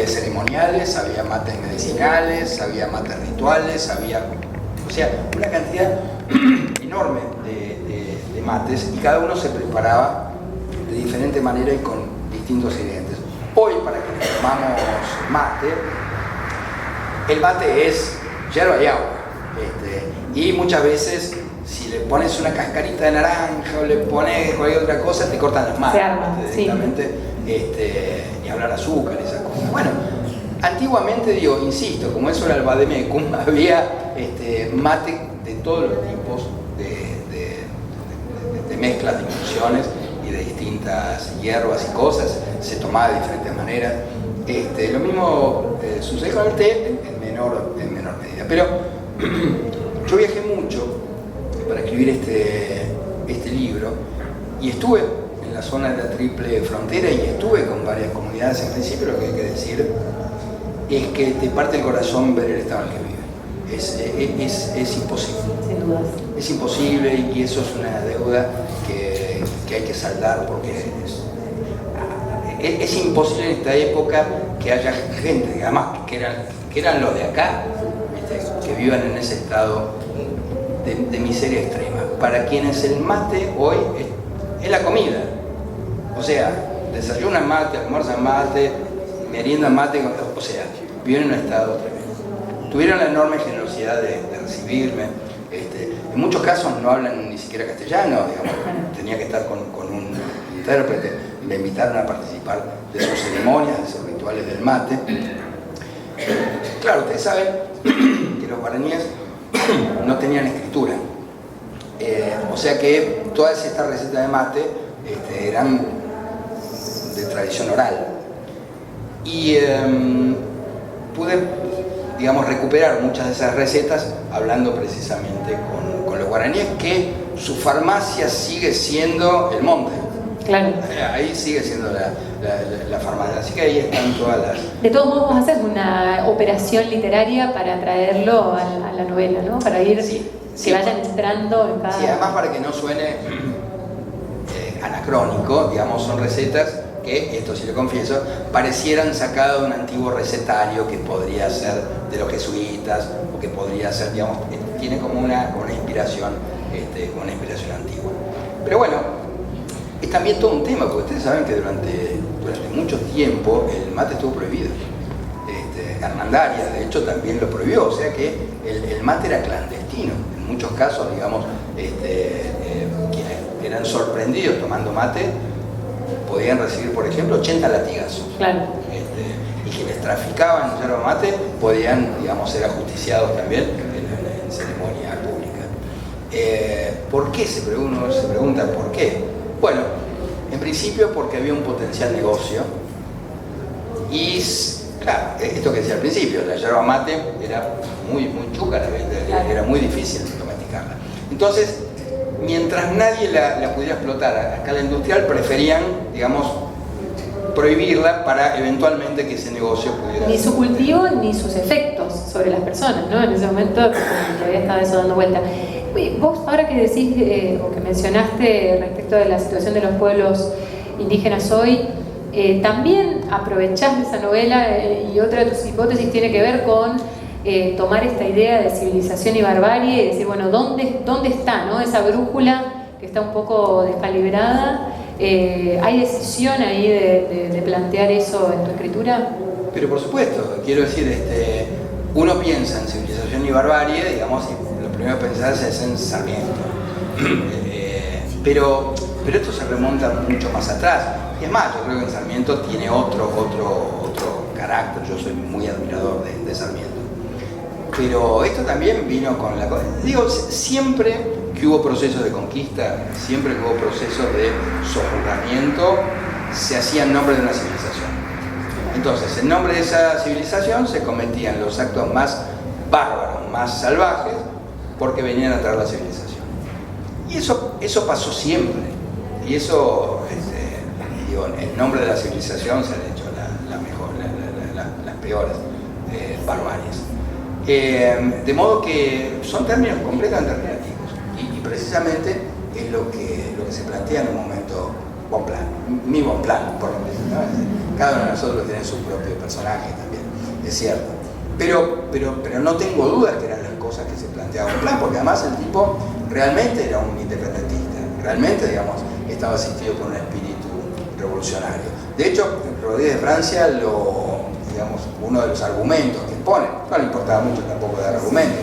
ceremoniales, había mates medicinales, había mates rituales, o sea, una cantidad enorme de mates, y cada uno se preparaba de diferente manera y con distintos ingredientes. Hoy, para que tomamos mate, el mate es yerba y agua, y muchas veces si le pones una cascarita de naranja o le pones cualquier otra cosa, te cortan las manos directamente, ni hablar azúcar, esas cosas. Bueno, antiguamente, insisto, como eso era el vademecum, había mate de todos los tipos de mezclas, de infusiones y de distintas hierbas y cosas, se tomaba de diferentes maneras. Lo mismo sucede con el té en menor medida. Pero yo viajé mucho para escribir este libro, y estuve en la zona de la Triple Frontera y estuve con varias comunidades. En principio, lo que hay que decir es que te parte el corazón ver el estado en el que viven. Es imposible. Sin dudas. Es imposible, y eso es una deuda que hay que saldar, porque es imposible en esta época que haya gente, además, que eran los de acá, que vivan en ese estado de miseria extrema, para quienes el mate hoy es la comida. O sea, desayunan mate, almuerzan mate, meriendan mate, o sea, viven en un estado tremendo. Tuvieron la enorme generosidad de recibirme. En muchos casos no hablan ni siquiera castellano, digamos, tenía que estar con un intérprete. Me invitaron a participar de sus ceremonias, de sus rituales del mate. Claro, ustedes saben que los guaraníes no tenían escritura, o sea que todas estas recetas de mate eran de tradición oral, y pude, digamos, recuperar muchas de esas recetas hablando precisamente con los guaraníes, que su farmacia sigue siendo el monte. Claro. Ahí sigue siendo la farmacia, así que ahí están todas las... De todos modos, vos haces una operación literaria para traerlo a la novela, ¿no? Para ir, que vayan entrando en cada... Sí, además, para que no suene anacrónico, digamos, son recetas que, esto sí lo confieso, parecieran sacadas de un antiguo recetario que podría ser de los jesuitas, o que podría ser, digamos, tiene como una inspiración, antigua. Pero bueno, es también todo un tema, porque ustedes saben que durante mucho tiempo el mate estuvo prohibido. Hernandarias, de hecho, también lo prohibió, o sea que el mate era clandestino. En muchos casos, digamos, quienes eran sorprendidos tomando mate podían recibir, por ejemplo, 80 latigazos. Claro. Y quienes traficaban yerba mate podían, digamos, ser ajusticiados también en ceremonia pública. ¿Por qué? Uno se pregunta por qué. Bueno, en principio porque había un potencial negocio, y Claro, esto que decía al principio, la yerba mate era muy chúcara, era muy difícil domesticarla. Entonces, mientras nadie la pudiera explotar a escala industrial, preferían, digamos, prohibirla para eventualmente que ese negocio pudiera... Ni su cultivo ni sus efectos sobre las personas, ¿no? En ese momento todavía estaba eso dando vuelta. Vos, ahora que decís o que mencionaste respecto de la situación de los pueblos indígenas hoy, también aprovechás esa novela y otra de tus hipótesis tiene que ver con tomar esta idea de civilización y barbarie y decir, bueno, ¿dónde está, ¿no? Esa brújula que está un poco descalibrada? ¿Hay decisión ahí de plantear eso en tu escritura? Pero por supuesto, quiero decir, uno piensa en civilización y barbarie, digamos, y lo primero que pensás es en Sarmiento. Pero esto se remonta mucho más atrás. Y es más, yo creo que en Sarmiento tiene otro carácter. Yo soy muy admirador de Sarmiento. Pero esto también vino con la cosa. Digo, siempre que hubo procesos de conquista, siempre que hubo procesos de sojuzgamiento, se hacía en nombre de una civilización. Entonces, en nombre de esa civilización se cometían los actos más bárbaros, más salvajes, porque venían a traer la civilización. Y eso pasó siempre. Y eso, digo, en nombre de la civilización se han hecho las peores barbaries. De modo que son términos completamente relativos. Y precisamente es lo que se plantea en un momento Bonpland, mi Bonpland, por lo menos, ¿no? Cada uno de nosotros tiene su propio personaje también, es cierto. Pero no tengo dudas que eran las cosas que se planteaba Bonpland, porque además el tipo realmente era un independentista, realmente, digamos, estaba asistido por un espíritu revolucionario. De hecho, Rodríguez de Francia, digamos, uno de los argumentos que pone, no le importaba mucho tampoco dar argumentos,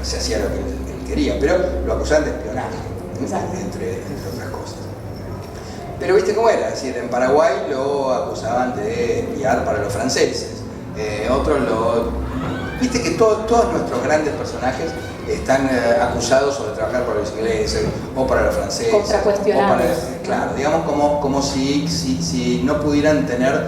se hacía lo que él quería, pero lo acusaban de espionaje, entre otras cosas. Pero viste cómo era, es decir, en Paraguay lo acusaban de espiar para los franceses, otros viste que todos nuestros grandes personajes están acusados o de trabajar para los ingleses o para los franceses. Contracuestionados. Claro, digamos como si no pudieran tener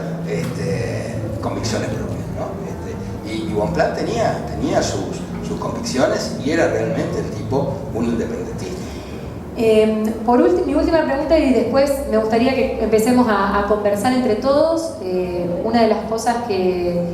convicciones propias, ¿no? Y Bonpland tenía sus convicciones y era realmente el tipo un independentista. Mi última pregunta y después me gustaría que empecemos a conversar entre todos. Una de las cosas que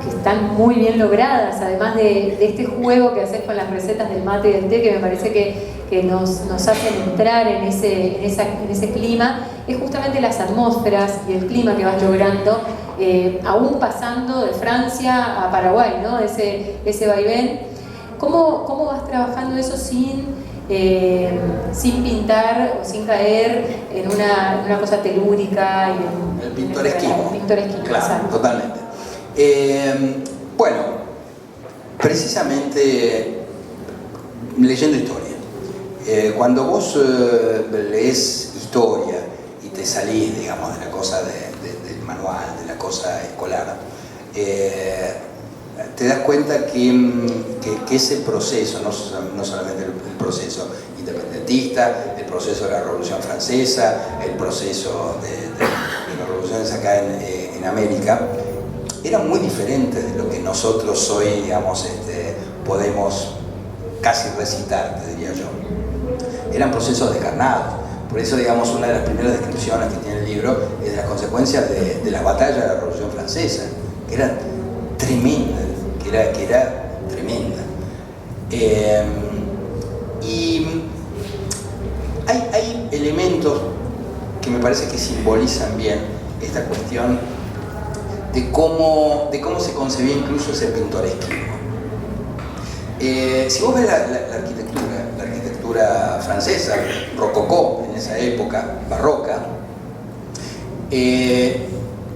están muy bien logradas, además de este juego que haces con las recetas del mate y del té, que me parece que nos hacen entrar en ese clima, es justamente las atmósferas y el clima que vas logrando, aún pasando de Francia a Paraguay, ¿no? Ese vaivén. ¿Cómo vas trabajando eso sin pintar o sin caer en una cosa telúrica? El pintoresquismo. Claro, exacto. Totalmente. Bueno, precisamente leyendo historia. Cuando vos lees historia y te salís, digamos, de la cosa del manual, de la cosa escolar, te das cuenta que ese proceso, no solamente el proceso independentista, el proceso de la Revolución Francesa, el proceso de las revoluciones acá en América, era muy diferente de lo que nosotros hoy, digamos, podemos casi recitar, te diría yo. Eran procesos descarnados. Por eso, digamos, una de las primeras descripciones que tiene el libro es de las consecuencias de las batallas de la Revolución Francesa, que eran tremendas, que era tremenda. Y hay elementos que me parece que simbolizan bien esta cuestión de cómo se concebía incluso ese pintoresquismo. Si vos ves la arquitectura francesa, rococó en esa época, barroca,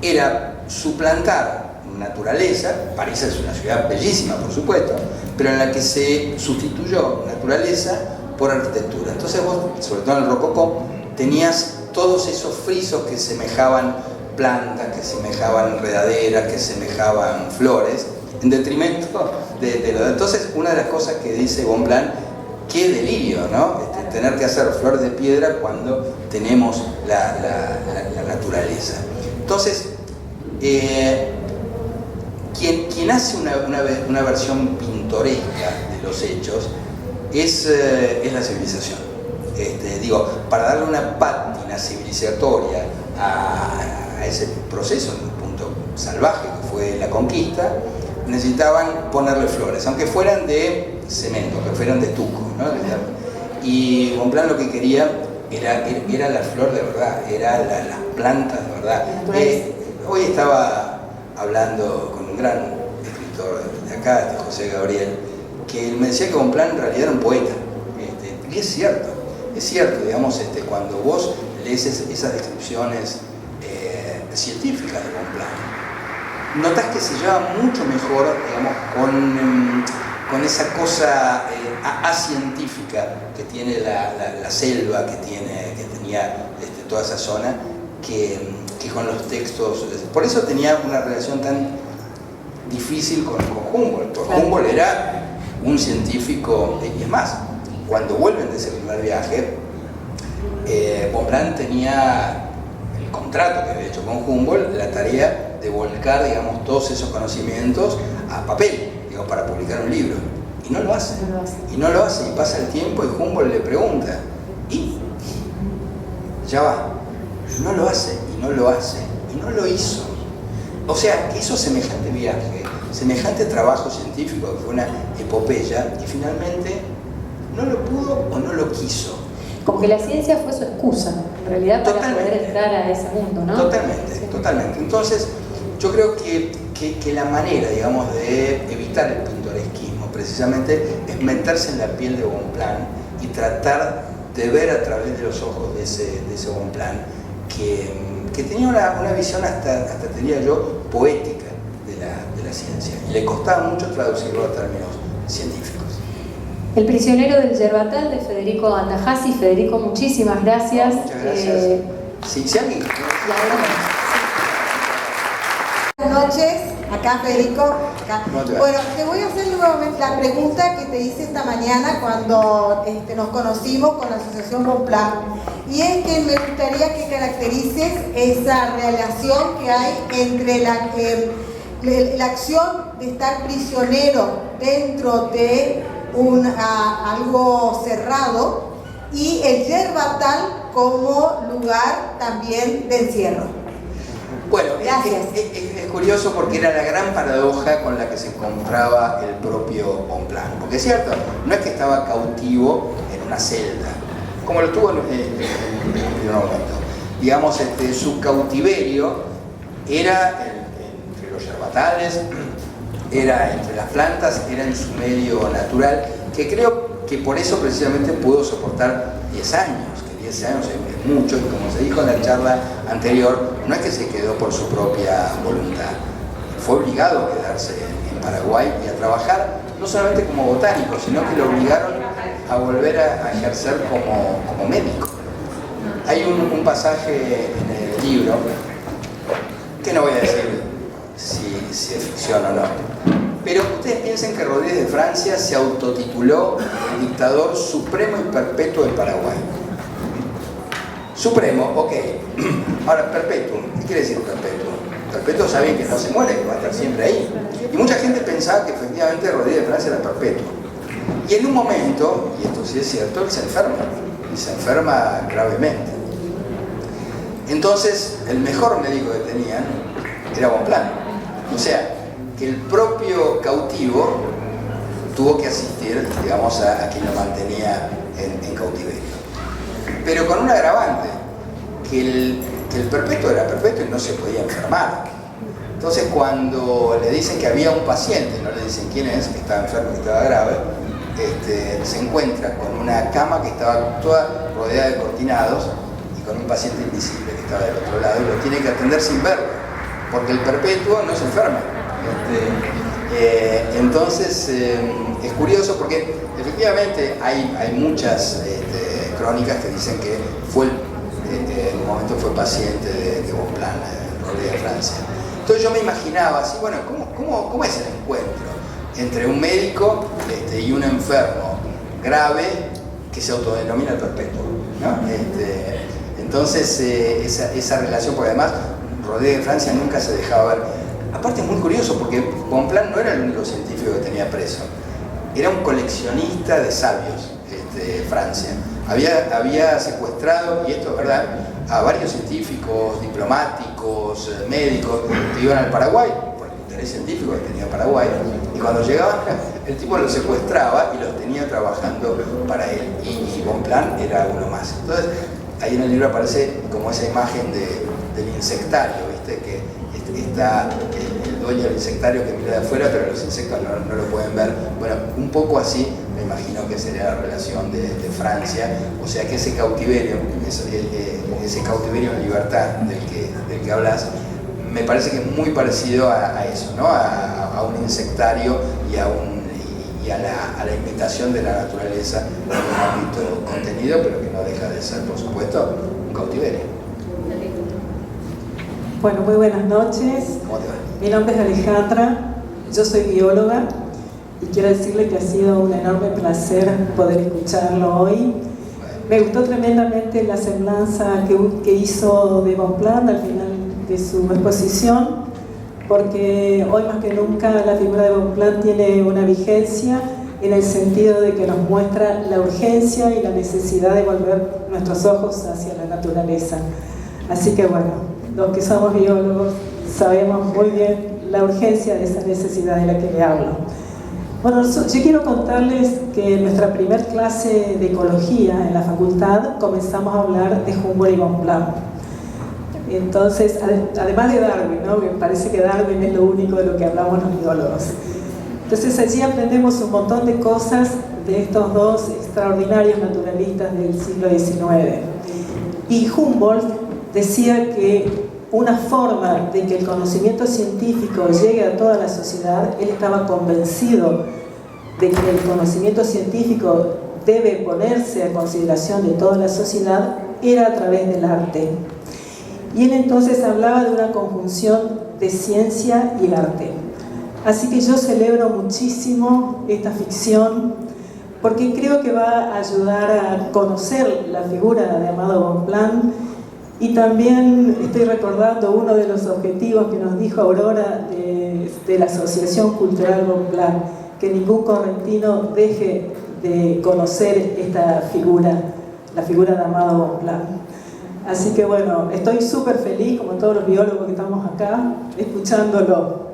era suplantar naturaleza. París es una ciudad bellísima, por supuesto, pero en la que se sustituyó naturaleza por arquitectura. Entonces vos, sobre todo en el rococó, tenías todos esos frisos que semejaban plantas, que semejaban enredaderas, que semejaban flores, en detrimento de lo de... Entonces, una de las cosas que dice Bonpland, qué delirio, ¿no? Tener que hacer flores de piedra cuando tenemos la naturaleza. Entonces, Quien hace una versión pintoresca de los hechos es la civilización. Para darle una pátina civilizatoria a ese proceso, en un punto salvaje que fue la conquista, necesitaban ponerle flores, aunque fueran de cemento, que fueran de estuco, ¿no? Y Bonpland lo que quería era la flor de verdad, era las plantas de verdad. Hoy estaba hablando con un gran escritor de acá, José Gabriel, que me decía que Bonpland en realidad era un poeta. Y es cierto, digamos, cuando vos lees esas descripciones científicas de Bonpland, notás que se lleva mucho mejor, digamos, con esa cosa acientífica que tiene la selva, que tenía toda esa zona, que con los textos. Por eso tenía una relación tan difícil con Humboldt. Claro. Humboldt era un científico, y es más, cuando vuelven de ese primer viaje, Bonpland tenía el contrato que había hecho con Humboldt, la tarea de volcar, digamos, todos esos conocimientos a papel, digamos, para publicar un libro. Y no lo hace. Y pasa el tiempo y Humboldt le pregunta, ¿y? Ya va. Y no lo hace, y no lo hizo. O sea, que hizo semejante viaje, semejante trabajo científico, que fue una epopeya, y finalmente no lo pudo o no lo quiso. Como que la ciencia fue su excusa, en realidad, para poder entrar a ese mundo, ¿no? Totalmente. Entonces, yo creo que la manera, digamos, de evitar el pintoresquismo, precisamente, es meterse en la piel de Bonpland y tratar de ver a través de los ojos de ese Bonpland, que tenía una visión hasta te diría yo, poética de la ciencia. Y le costaba mucho traducirlo a términos científicos. El prisionero del Yerbatal, de Federico Andajasi. Federico, muchísimas gracias. Muchas gracias. Si alguien... Buenas noches, acá Federico. Acá. Bueno, te voy a hacer nuevamente la pregunta que te hice esta mañana cuando nos conocimos con la Asociación Bonpland. Y es que me gustaría que caracterices esa relación que hay entre la acción de estar prisionero dentro de algo cerrado y el Yerbatal como lugar también de encierro. Bueno, es curioso porque era la gran paradoja con la que se encontraba el propio Bonpland. Porque es cierto, no es que estaba cautivo en una celda, como lo estuvo en un momento. Digamos, su cautiverio era entre los yerbatales, era entre las plantas, era en su medio natural, que creo que por eso precisamente pudo soportar 10 años, que 10 años es mucho, y como se dijo en la charla anterior, no es que se quedó por su propia voluntad, fue obligado a quedarse en Paraguay y a trabajar, no solamente como botánico, sino que lo obligaron a volver a ejercer como médico. Hay un pasaje en el libro, que no voy a decir si es ficción o no, pero ustedes piensen que Rodríguez de Francia se autotituló el dictador supremo y perpetuo del Paraguay. Supremo, ok. Ahora, perpetuo, ¿qué quiere decir perpetuo? Perpetuo saben que no se muere, que va a estar siempre ahí. Y mucha gente pensaba que efectivamente Rodríguez de Francia era perpetuo. Y en un momento, y esto sí es cierto, él se enferma, y se enferma gravemente. Entonces, el mejor médico que tenían era Bonpland. O sea, que el propio cautivo tuvo que asistir, digamos, a quien lo mantenía en cautiverio. Pero con un agravante, que el perpetuo era perpetuo y no se podía enfermar. Entonces, cuando le dicen que había un paciente, no le dicen quién es, que estaba enfermo, que estaba grave, se encuentra con una cama que estaba toda rodeada de cortinados y con un paciente invisible que estaba del otro lado y lo tiene que atender sin verlo, porque el perpetuo no se enferma. Entonces es curioso porque efectivamente hay muchas crónicas que dicen que en un momento fue paciente de Bonpland, Rodríguez de Francia. Entonces yo me imaginaba así, bueno, ¿cómo es el encuentro entre un médico y un enfermo grave que se autodenomina el perpetuo, ¿no? Entonces esa relación, porque además Rodé de Francia nunca se dejaba ver. Aparte es muy curioso porque Bonpland no era el único científico que tenía preso, era un coleccionista de sabios de Francia. Había secuestrado, y esto es verdad, a varios científicos, diplomáticos, médicos que iban al Paraguay, por el interés científico que tenía Paraguay, y cuando llegaban el tipo los secuestraba y los tenía trabajando para él, y Bonpland era uno más. Entonces ahí en el libro aparece como esa imagen del insectario, ¿viste? Que está el dueño del insectario que mira de afuera, pero los insectos no lo pueden ver. Bueno, un poco así me imagino que sería la relación de Francia, o sea que ese cautiverio en libertad del que hablas, me parece que es muy parecido a eso, ¿no? A un insectario y a la imitación de la naturaleza en un ámbito contenido, pero que no deja de ser, por supuesto, un cautiverio. Bueno, muy buenas noches. ¿Cómo te va? Mi nombre es Alejandra, yo soy bióloga y quiero decirle que ha sido un enorme placer poder escucharlo hoy. Me gustó tremendamente la semblanza que hizo de Bonpland al final de su exposición, porque hoy más que nunca la figura de Bonpland tiene una vigencia en el sentido de que nos muestra la urgencia y la necesidad de volver nuestros ojos hacia la naturaleza. Así que bueno, los que somos biólogos sabemos muy bien la urgencia de esa necesidad de la que le hablo. Bueno, yo quiero contarles que en nuestra primer clase de ecología en la facultad comenzamos a hablar de Humboldt y Bonpland. Entonces, además de Darwin, ¿no? Me parece que Darwin es lo único de lo que hablamos los biólogos. Entonces allí aprendemos un montón de cosas de estos dos extraordinarios naturalistas del siglo XIX. Y Humboldt decía que una forma de que el conocimiento científico llegue a toda la sociedad, él estaba convencido de que el conocimiento científico debe ponerse a consideración de toda la sociedad, era a través del arte. Y él entonces hablaba de una conjunción de ciencia y arte. Así que yo celebro muchísimo esta ficción porque creo que va a ayudar a conocer la figura de Amado Bonpland. Y también estoy recordando uno de los objetivos que nos dijo Aurora de la Asociación Cultural Bonpland, que ningún correntino deje de conocer esta figura, la figura de Amado Bonpland. Así que bueno, estoy súper feliz, como todos los biólogos que estamos acá, escuchándolo.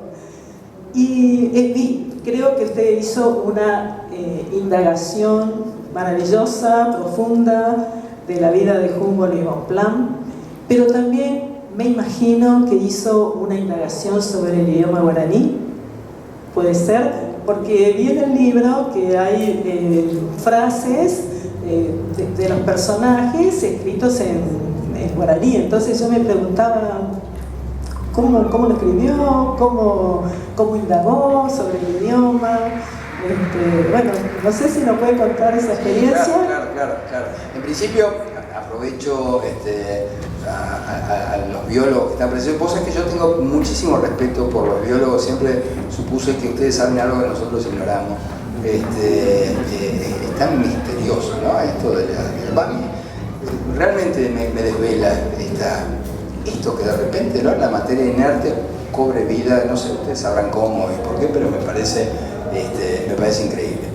Y creo que usted hizo una indagación maravillosa, profunda, de la vida de Humboldt y Bonpland. Pero también me imagino que hizo una indagación sobre el idioma guaraní, puede ser, porque vi en el libro que hay frases de los personajes escritos en guaraní. Entonces yo me preguntaba cómo lo escribió, cómo indagó sobre el idioma. Bueno, no sé si nos puede contar esa experiencia. Claro. En principio, aprovecho a los biólogos que están presentes. Vos sabés que yo tengo muchísimo respeto por los biólogos, siempre supuse que ustedes saben algo que nosotros ignoramos. Es tan misterioso, ¿no? Esto de realmente me desvela esto que de repente, ¿no? La materia inerte cobre vida, no sé, ustedes sabrán cómo y por qué, pero me parece increíble.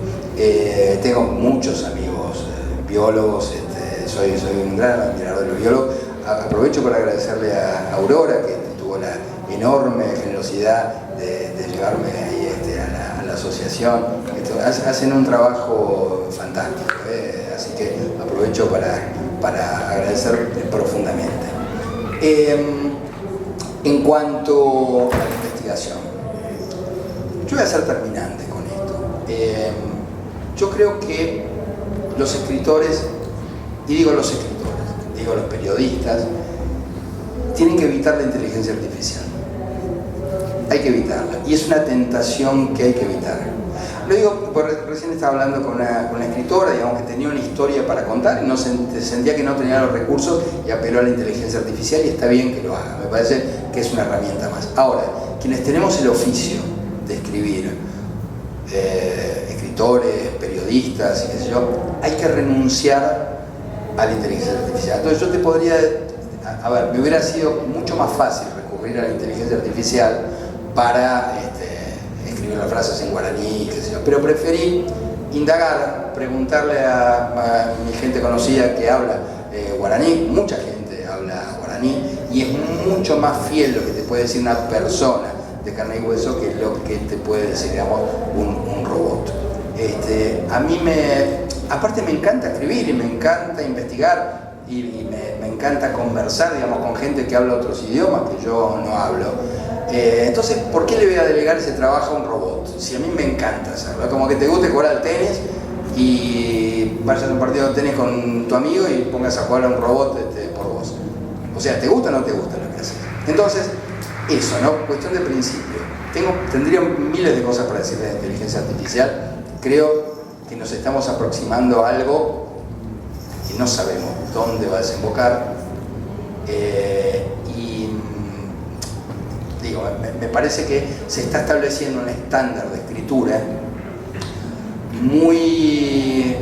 Tengo muchos amigos biólogos, soy un gran admirador de los biólogos. Aprovecho para agradecerle a Aurora, que tuvo la enorme generosidad de llevarme ahí a la asociación. Hacen un trabajo fantástico, así que aprovecho para agradecer profundamente. En cuanto a la investigación, yo voy a ser terminante con esto. Yo creo que los escritores, y digo los periodistas, tienen que evitar la inteligencia artificial. Hay que evitarla. Y es una tentación que hay que evitar. Lo digo porque recién estaba hablando con una escritora, digamos, que tenía una historia para contar y no sentía que no tenía los recursos y apeló a la inteligencia artificial, y está bien que lo haga. Me parece que es una herramienta más. Ahora, quienes tenemos el oficio de escribir, escritores, periodistas, y qué sé yo, hay que renunciar a la inteligencia artificial. Entonces yo te podría, me hubiera sido mucho más fácil recurrir recurrir a la inteligencia artificial para escribir las frases en guaraní, qué sé yo. Pero preferí indagar, preguntarle a mi gente conocida que habla guaraní. Mucha gente habla guaraní y es mucho más fiel lo que te puede decir una persona de carne y hueso que lo que te puede decir, digamos, un robot. A mí aparte me encanta escribir y me encanta investigar y me encanta conversar, digamos, con gente que habla otros idiomas que yo no hablo. Entonces, ¿por qué le voy a delegar ese trabajo a un robot? Si a mí me encanta hacerlo, como que te guste jugar al tenis y vayas a un partido de tenis con tu amigo y pongas a jugar a un robot por vos. O sea, ¿te gusta o no te gusta lo que haces? Entonces, eso, ¿no? Cuestión de principio. Tendría miles de cosas para decir de la inteligencia artificial. Creo que nos estamos aproximando a algo que no sabemos dónde va a desembocar. Me parece que se está estableciendo un estándar de escritura muy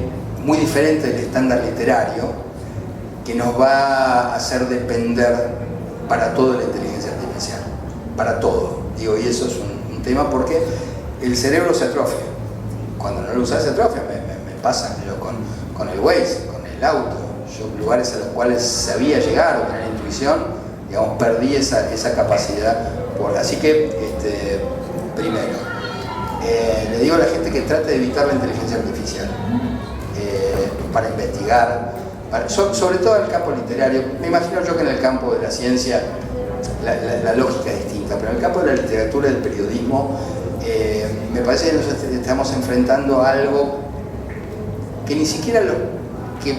diferente del estándar literario que nos va a hacer depender para todo de la inteligencia artificial, para todo. Y eso es un tema porque el cerebro se atrofia. Cuando no lo usas se atrofia. Me pasa yo con el Waze, con el auto. Yo lugares a los cuales sabía llegar o tenía intuición, digamos, perdí esa capacidad. Así que, primero, le digo a la gente que trate de evitar la inteligencia artificial para investigar, sobre todo en el campo literario. Me imagino yo que en el campo de la ciencia la lógica es distinta, pero en el campo de la literatura y del periodismo me parece que nos estamos enfrentando a algo que ni siquiera los que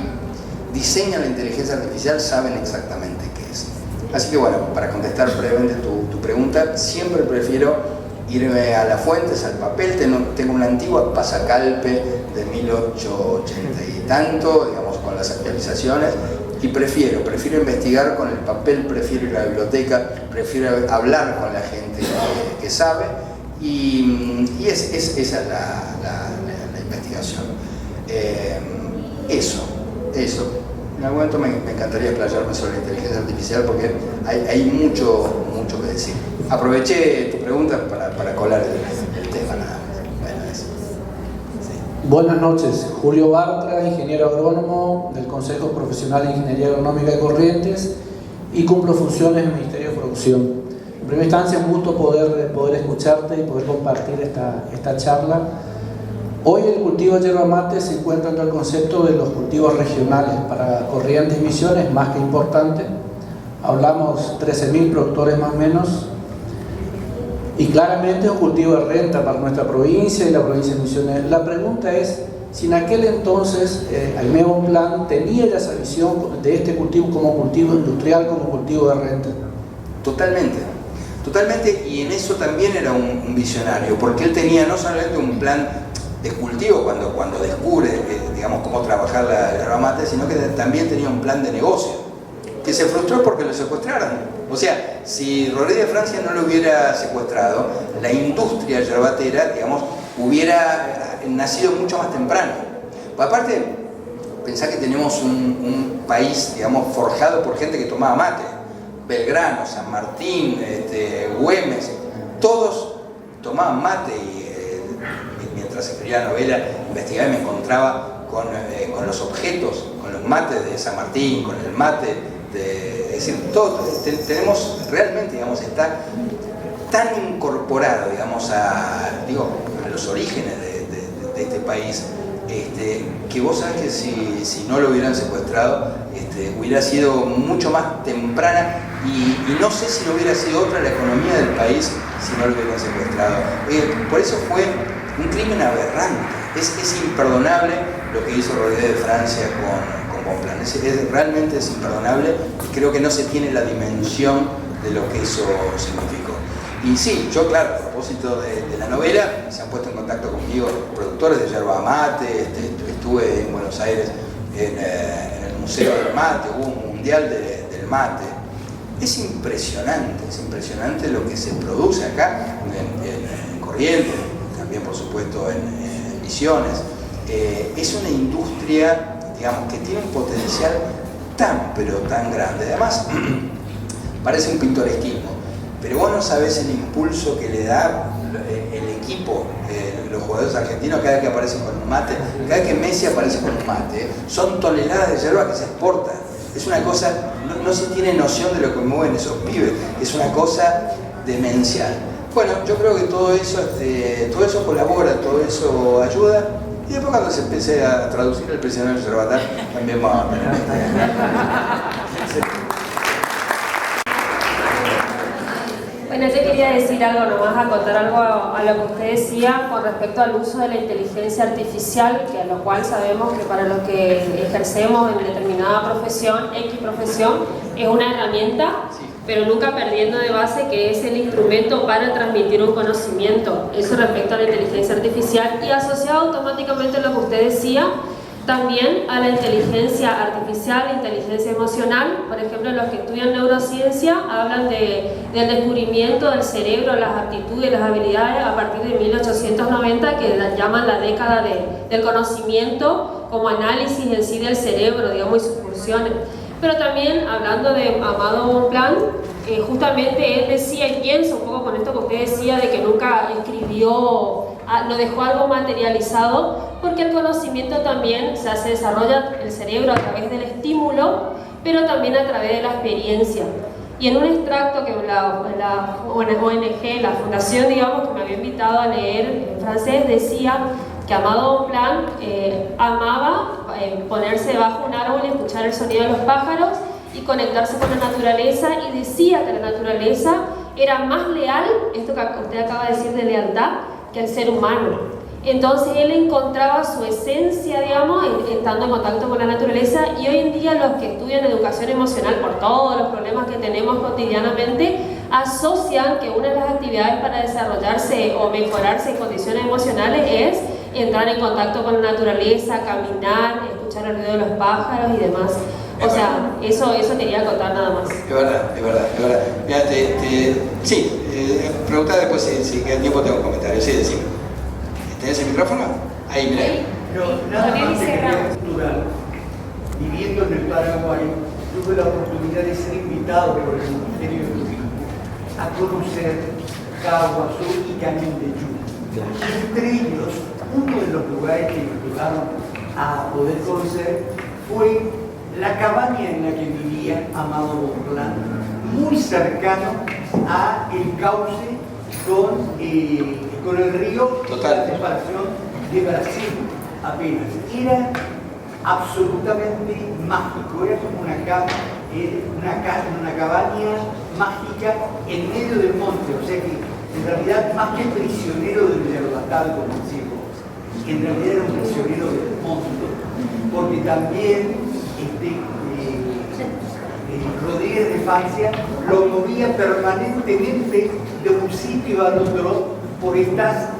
diseñan la inteligencia artificial saben exactamente qué es. Así que bueno, para contestar brevemente tu pregunta, siempre prefiero irme a las fuentes, al papel. Tengo una antigua pasacalpe de 1880 y tanto, digamos, con las actualizaciones, y prefiero investigar con el papel, prefiero ir a la biblioteca, prefiero hablar con la gente que sabe, y esa es la investigación. Eso. En algún momento me encantaría explayarme sobre la inteligencia artificial porque hay mucho que decir. Aproveché tu pregunta para colar el tema nada más. Bueno, eso. Sí. Buenas noches, Julio Bartra, ingeniero agrónomo del Consejo Profesional de Ingeniería Agronómica de Corrientes y cumplo funciones en el Ministerio de Producción. En primera instancia, un gusto poder escucharte y poder compartir esta charla. Hoy el cultivo de yerba mate se encuentra dentro del concepto de los cultivos regionales. Para Corrientes y Misiones, más que importante. Hablamos 13.000 productores más o menos. Y claramente es un cultivo de renta para nuestra provincia y la provincia de Misiones. La pregunta es si en aquel entonces Aimea Bonplan tenía ya esa visión de este cultivo como cultivo industrial, como cultivo de renta. Totalmente, y en eso también era un visionario, porque él tenía no solamente un plan de cultivo cuando descubre, digamos, cómo trabajar la yerba mate, sino que también tenía un plan de negocio, que se frustró porque lo secuestraron. O sea, si Rodríguez de Francia no lo hubiera secuestrado, la industria yerbatera, digamos, hubiera nacido mucho más temprano. Pues aparte, pensá que tenemos un país, digamos, forjado por gente que tomaba mate. Belgrano, San Martín, Güemes, todos tomaban mate y mientras escribía la novela, investigaba y me encontraba con los objetos, con los mates de San Martín, con el mate es decir, todo, tenemos realmente, digamos, está tan incorporado, digamos, a los orígenes de este país, que vos sabés que si no lo hubieran secuestrado, hubiera sido mucho más temprana y no sé si no hubiera sido otra la economía del país si no lo hubieran secuestrado. Por eso fue un crimen aberrante, es imperdonable lo que hizo Rodríguez de Francia con Bonplan, realmente es imperdonable y creo que no se tiene la dimensión de lo que eso significó. Y sí, yo claro, a propósito de la novela, se han puesto en contacto conmigo productores de yerba mate, estuve en Buenos Aires en el Museo del Mate, hubo un mundial del mate. Es impresionante lo que se produce acá en Corrientes, también por supuesto en Misiones. Es una industria, digamos, que tiene un potencial tan pero tan grande. Además, parece un pintoresquismo, pero vos no sabés el impulso que le da el equipo, los jugadores argentinos cada vez que aparecen con un mate, cada vez que Messi aparece con un mate, son toneladas de yerba que se exportan. Es una cosa, no se tiene noción de lo que mueven esos pibes, es una cosa demencial. Bueno, yo creo que todo eso colabora, todo eso ayuda, y después cuando se empiece a traducir el prisionero del Cervatán, también vamos a tener. Bueno, yo quería decir algo nomás, acotar algo a lo que usted decía con respecto al uso de la inteligencia artificial, que a lo cual sabemos que para los que ejercemos en determinada profesión, X profesión, es una herramienta, pero nunca perdiendo de base que es el instrumento para transmitir un conocimiento. Eso respecto a la inteligencia artificial, y asociado automáticamente a lo que usted decía, también a la inteligencia artificial, inteligencia emocional. Por ejemplo, los que estudian neurociencia hablan del descubrimiento del cerebro, las aptitudes, las habilidades a partir de 1890, que la llaman la década del conocimiento como análisis en sí del cerebro, digamos, y sus funciones. Pero también, hablando de Amado Bonpland, justamente él decía, y pienso un poco con esto que usted decía, de que nunca escribió, no dejó algo materializado, porque el conocimiento también se desarrolla el cerebro a través del estímulo, pero también a través de la experiencia. Y en un extracto que la ONG, la fundación, digamos, que me había invitado a leer en francés, decía que Amado Bonpland amaba ponerse debajo de un árbol y escuchar el sonido de los pájaros y conectarse con la naturaleza, y decía que la naturaleza era más leal, esto que usted acaba de decir de lealtad, que el ser humano. Entonces él encontraba su esencia, digamos, estando en contacto con la naturaleza, y hoy en día los que estudian educación emocional, por todos los problemas que tenemos cotidianamente, asocian que una de las actividades para desarrollarse o mejorarse en condiciones emocionales es entrar en contacto con la naturaleza, caminar, escuchar el ruido de los pájaros y demás. O sea, eso quería contar nada más. Es verdad. Mira, preguntá después si queda tiempo, tengo comentarios. Sí, decime. ¿Tenés el micrófono? Ahí, mira. Pero nada más de cultural. Viviendo en el Paraguay, tuve la oportunidad de ser invitado por el Ministerio de Turismo a conocer Caguazú y Cañón de Yuna. Entre ellos, uno de los lugares que nos llevaron a poder conocer fue la cabaña en la que vivía Amado Bonpland, muy cercano a el cauce con el río. Total. La separación de Brasil apenas. Era absolutamente mágico, era como una cabaña mágica en medio del monte, o sea que en realidad más que prisionero del yerbatal, como decimos, en realidad era un prisionero del monte, porque también Rodríguez de Francia lo movía permanentemente de un sitio al otro por estas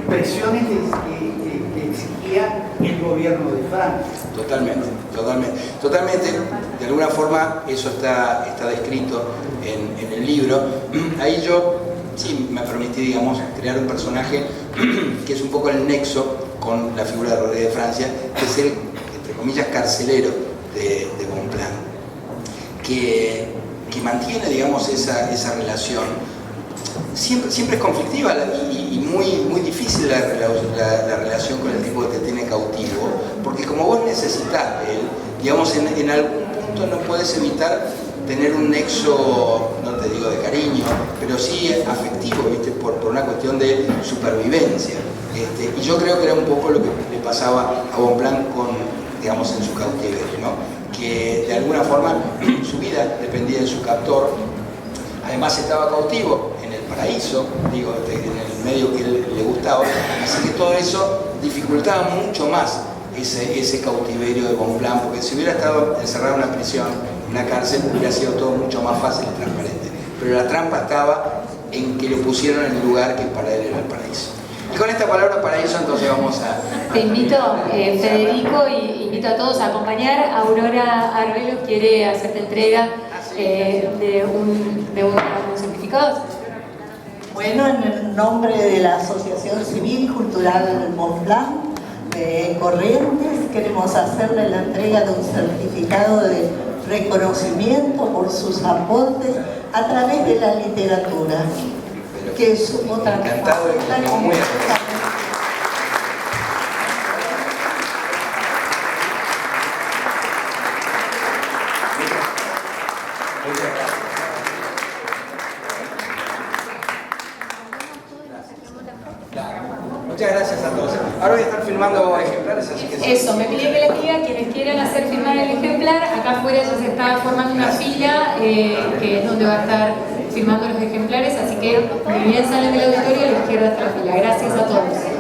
presiones que exigía el gobierno de Francia. Totalmente. De alguna forma eso está descrito en el libro. Ahí yo sí me permití, digamos, crear un personaje que es un poco el nexo con la figura de Rodríguez de Francia, que es el, entre comillas, carcelero de Bonpland, que mantiene, digamos, esa relación. Siempre es conflictiva y muy difícil la relación con el tipo que te tiene cautivo, porque como vos necesitas de él, digamos, en algún punto no puedes evitar tener un nexo, no te digo de cariño, pero sí afectivo, ¿viste? Por una cuestión de supervivencia. Y yo creo que era un poco lo que le pasaba a Bonpland digamos, en su cautiverio, ¿no? Que de alguna forma su vida dependía de su captor. Además estaba cautivo en el paraíso, digo, en el medio que él le gustaba, así que todo eso dificultaba mucho más ese cautiverio de Bonpland, porque si hubiera estado encerrado en una prisión, en una cárcel, hubiera sido todo mucho más fácil y transparente. Pero la trampa estaba en que lo pusieron en el lugar que para él era el paraíso. Y con esta palabra paraíso entonces vamos a... Te invito, Federico, y invito a todos a acompañar. Aurora Arbelo quiere hacerte entrega de unos certificados. Bueno, en el nombre de la Asociación Civil Cultural Bonpland de Corrientes, queremos hacerle la entrega de un certificado de reconocimiento por sus aportes a través de la literatura, que es otra encantado de faceta que muy Muchas gracias a todos. Ahora voy a estar filmando ejemplares, así que... Eso, me pide que les diga, quienes quieran hacer firmar el ejemplar, acá afuera ya se está formando una fila, que es donde va a estar firmando los ejemplares, así que ni bien salen del auditorio, a la izquierda está la fila. Gracias a todos.